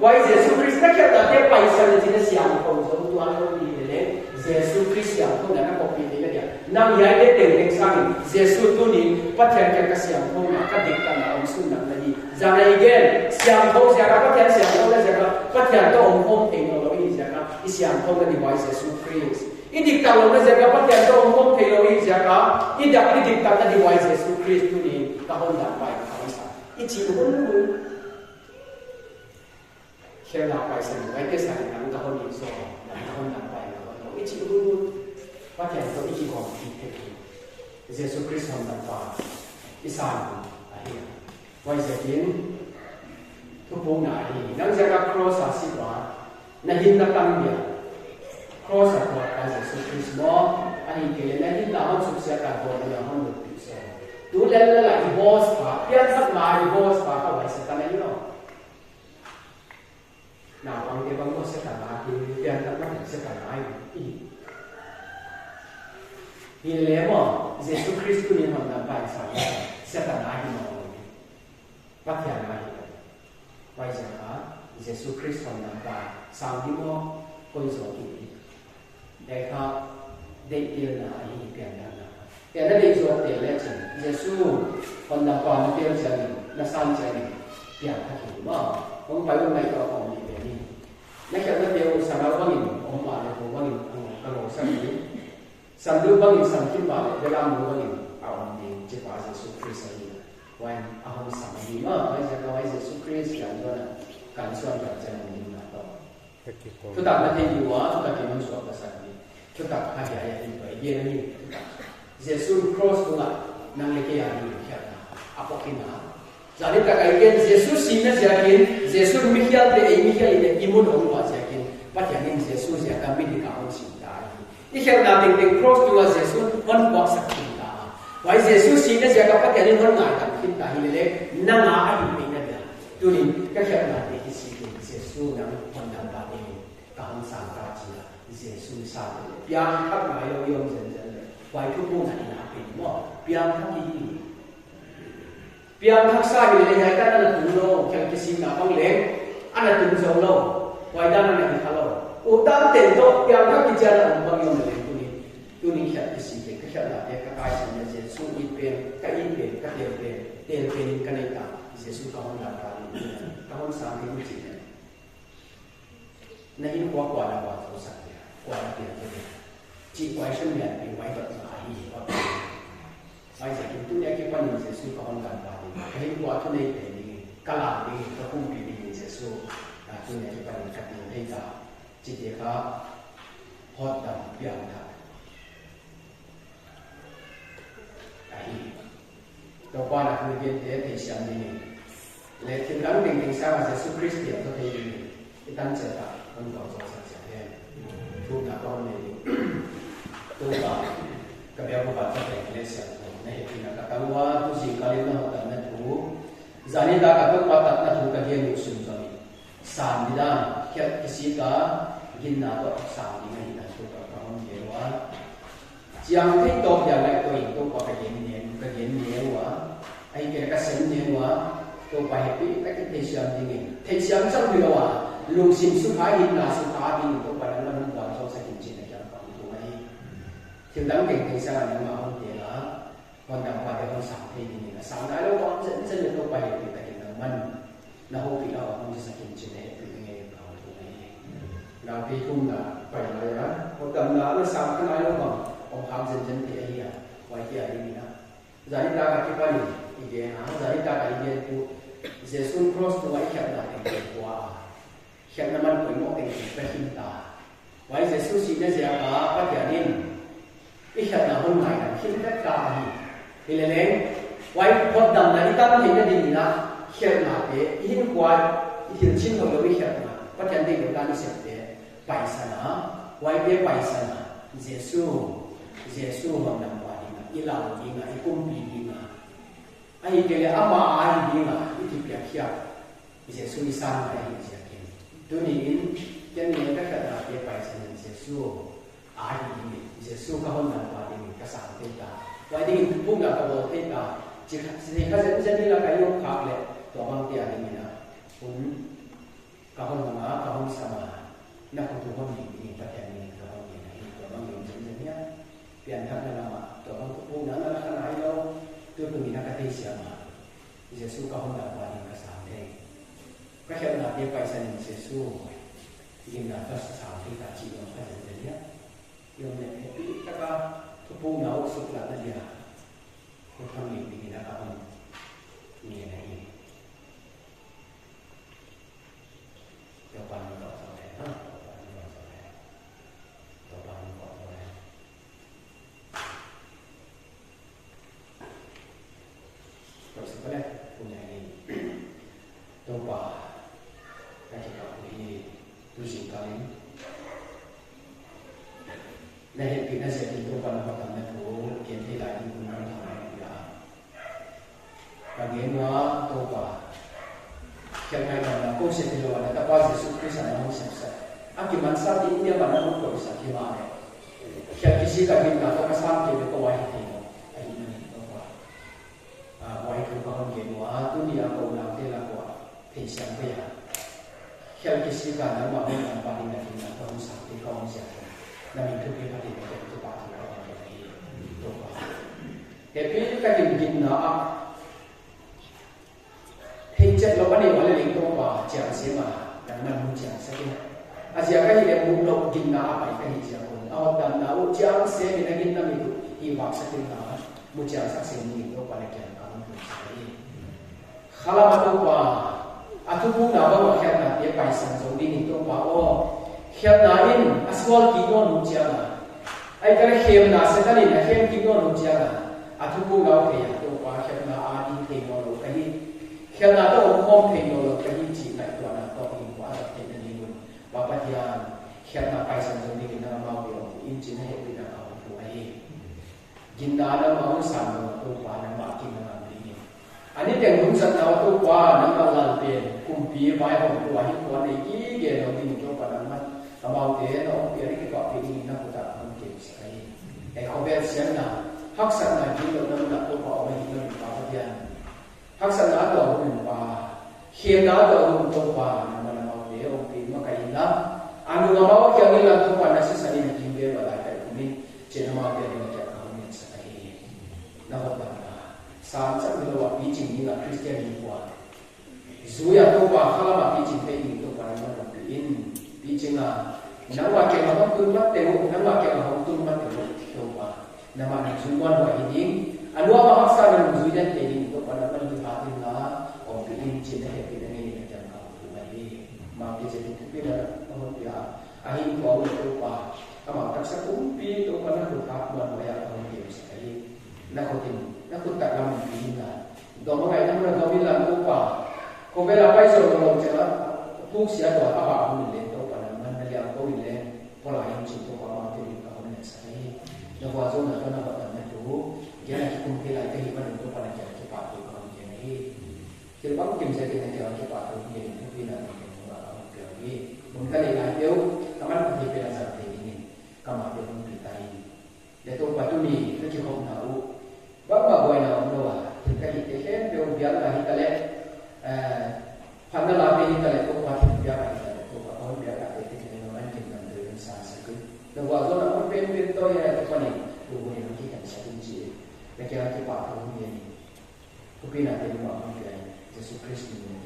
为耶稣基督那个的百姓的这个相通从端路里的嘞，耶稣基督相通的那个比例的呀，那也得定定上，耶稣都你不天这个相通嘛，个定干了我们是能的你，让那一个相通下个不天相通的这个不天都我们公平了一这个一相通的你为耶稣基督，一定当我们这个不天都我们公平了一这个一定当的你为耶稣基督你个很难为。一起混混，现在百姓为个啥能够好你说，能够难为了，一起混混。phát hiện tôi ý còn thì thế Giêsu Christ hồng đậm và isan ở here quay giờ kiến thu bố ngại thì nắng ra các cross ở xí đó na hin na tăng biệt cross ở đó là Giêsu Christ đó anh kể na hin là hắn sụp xe cả đó là hắn được bị xe tú lên là divorce và biết sắp mà divorce và các bạn sẽ ta lấy nó nào bằng cái bằng nó sẽ cả là thì biết sắp mà sẽ cả là ai thì nếu mà Giêsu Christ cũng như hồng đậm và sẽ cả là ai mà bắt hiện lại bây giờ Giêsu Christ hồng đậm và sang đi mua con số kỹ để họ để tiền là ai tiền là tiền nó đi rồi tiền lấy tiền Giêsu hồng đậm và nó tiền chơi nó sang chơi tiền thật nhiều mà không phải hôm nay có còn gì để đi nếu như nó tiêu sang đó có nghìn ông bà này cũng có nghìn cái lỗ sang đi sang đưa có nghìn sang kim bà này để làm mua có nghìn ông đi chỉ có Giêsu Christ ấy when ahom samadi ma bây giờ nói Giêsu Christ là do là cảm xúc là chân mình là đó chúng ta đã thấy nhiều quá chúng ta chỉ muốn说cái gì chúng ta hay là như vậy như này Giêsu cross cũng là năng lực cái gì khác apokina giờ đến cả cái Giêsu xin nó sẽ kiến Giêsu Michael để Michael để imun ông quá sẽ kiến bắt hiện nên Giêsu sẽ cảm bị cả ông xin ta đi theo là tình cross cũng là Giêsu vẫn quá sắc vậy Giêsu xin nó sẽ gặp cái này hơn ngài cảm tin ta hi lệ năng á anh mình này tu ni các hiện là để cái sự Giêsu năng hoàn thành ba điều cảm sang ta chỉ là Giêsu sang biang khắp mọi lâu yom dần dần vậy thu buông này là bình mò biang khắp gì biang khắp sai hi lệ này ta là tu lâu theo cái sự nào bằng lệ anh là tu dầu lâu vậy đang là cái thằng lâu u tam tiền đó biang khắp cái chân là bằng yom lệ tu ni hiện cái sự cái hiện là cái cái sự Giêsu ít bên cái tiền bên cái này cả Giêsu có không làm gì có không sang cái gì này nên quá quá là quá sâu sắc quá là tiền cái chỉ quay sinh nhật bị quay vật mà gì quá bây giờ chúng tôi nghe cái quan niệm Giêsu có không làm gì cái quá cho nên để đi cả làm đi có không bị đi Giêsu tôi nghe cái quan niệm cái gì đây cả chỉ để có hoạt động biểu đạt đầu qua là người viên thế thì xem đi lệ thiên đắng đình đình sao mà Giêsu Christ điểm cho thấy cái tăng trở lại con bảo cho sạch sẽ thêm thu là con này tôi bảo các bé của bạn có thể lên xem này thì là các cái hoa tu sĩ cái lên nó tận là thú giờ này ta các bạn tận là thú cái hiện được sung rồi sàn đi ra hiện cái gì cả hiện nào đó sàn đi ngay là thú các con hiểu quá chẳng thấy tốt giờ lại tôi có cái hiện nhiều quá anh cái xem nhiều quá tôi phải biết cái thế xem gì thế xem trong điều luôn xin số thái hiện là số thái thì tôi phải làm một đoạn cho sai chính này cho con tôi ấy thì đáng kể thế sao nhưng mà không thể là con đọc qua cái con sáng thì là sáng cái đó con dẫn được tôi phải biết cái hiện là mình là không bị đâu không sai chính này thì nghe con tôi ấy là khi cũng là phải là có tầm đó nó sáng cái nói đâu mà ông khám dân thì ấy à quay kia đi nữa giờ chúng ta gặp cái quan điểm thì cái giờ chúng ta gặp cái của Giêsu cross của ấy hiện là cái quả hiện là mình phải một cái phải tin ta vậy Giêsu xin nó sẽ có phát hiện nên cái hiện là hôm nay là khi tất cả thì là lên vậy hoạt động là chúng ta hiện cái gì là hiện là cái hiện quả hiện chính của nó hiện là phát hiện thì chúng ta đi xem để bài sản vậy cái bài sản Giêsu mà nằm ilang dinga ikumpi dinga ai kele ama ai dinga iti pyakhya Giêsu isan ai jakin tunin yan ka kada ke paisan Giêsu ai dinga Giêsu ka hon nan pa dinga ka sang te ta wai dinga pung la ka bo te ta chi ka zen ni la ka yo khak le to bang ti ani na ka hon ma ka hon sama na ko tu hon ni ta ta ni ka hon ni to bang yo zen ni ya pian thak na maตัวบางพวกนั้นแล้วขนาดเราตัวพวกนี้นักการเสียมาเยซูก็ห้องดับวันนี้ก็สามเองก็แค่นาทีไปสนิทเยซูยิงนาก็สามที่ตาจีนก็จะเป็นเนี้ยยมเนี่ยปีแล้วก็ทุกพวกเราสุขหลับนั่นเดียวคนทำหนึ่งปีนะครับมีอะไรเดี๋ยววันนี้ก็สอนแล้วตัววันนี้ก็สอนแล้วตัววันนี้ก็สอนแล้ว si kali na he pina se ti to pa na pa na to ken te lai ni kun na tha ya ka ge na to pa kya ngai na ko se ti lo na ta pa Jesus Christ na mo sa sa aki man sa ti ni ba na mo ko sa ki ma ne kya kisi ka din na to ka sa ke ko wa hi ti no ai ni to pa wa hi ko ka ge no a tu ni a ko na te la ko pe siang pe ya kya kisi ka na ma na pa ni na ti na ko sa ti ko sa na mình thực hiện phát triển cái thứ ba thì nó là cái tốt quá. Cái cái kinh kinh nó hình chất nó bắt đầu là linh tốt quá, chẳng xí mà đang nằm muốn chẳng sẽ cái giờ cái gì để muốn động kinh nó phải cái gì chẳng còn đam nó chẳng sẽ cái này kinh nó mình hy vọng sẽ kinh nó muốn chẳng sẽ mình tốt quá để chẳng có một cái kalau mà tốt quá aku pun nak bawa kerana dia paisan so ini tốt quá khem na in aswal ki no nu chia na ai ka khem na se ta ni na khem ki no nu chia na athu ko ga ke ya to pa khem na a di ke no lo ka ni khem na to khom ke no lo ka ni chi na to na to in wa ta ke ni lu ba pa ya khem na pai san ni na ma bi in chi na he pi na a fu ai gin na na ma sa no to pa na ma ki na ni ani te ngun sa na to pa na ma la pe kum pi vai ho to ai ko ni ki ge no ni to pa na ma Amau dia no biar kita pilih nak kita mungkin sekali. Kau siang na hak sana kita nak tu kau orang kita lupa dia. Hak sana tu orang lupa. Hian na tu orang lupa. Nama amau dia orang pilih maka ina. Anu amau yang ini tu pada sesali nak kimber pada kita ini. Jangan amau dia nak kita mungkin sekali. Nak apa? Saat kita lupa bijing ini nak Kristian ini buat. Zuya tu buat kalau mak bijing ini tu pada mana pilih. Bijing lah. Nawa ke ma tu mat te mo nawa ke ma tu mat te mo to pa nama ni suwan wa hiding anwa ma haksa na zuidan te ni to pa na ni ha tin na o pi in chin he pi ni ni ta ka tu ma ni ma pi se tu pi na o ya a hin ko to pa ka ma tak sa kum pi to pa na tu ka ma wa ya o ni se kai na ko tin na ku ta lam pi na do ma ngai na do mi la to pa ko ve la pai so lo cha tu sia to a ba hu ni có bị lên có lại anh chị tôi có thì có hôm nay sẽ nó qua chỗ nào nó gọi là nhà chủ cái này cùng cái lại cái gì mà đừng có phải là chờ cho bạn tôi còn cái này thì bắt kim sẽ cái này chờ cho bạn tôi nhiều thông tin là mình là kiểu gì một cái này là yếu các bạn thì phải là sao thì mình các bạn được không bị tay để tôi phải tôi đi nó chỉ không nào vẫn mà gọi nào đâu à thì cái gì cái hết điều biến là hiện tại đấy phần đó là cái hiện tại tôi qua thì biến là tôi có biến là dan waktu nak pemimpin tu yang apa ni, tubuh yang kita satu je. Mereka kita pak tubuh ni, tapi nak terima apa Yesus Kristus ni.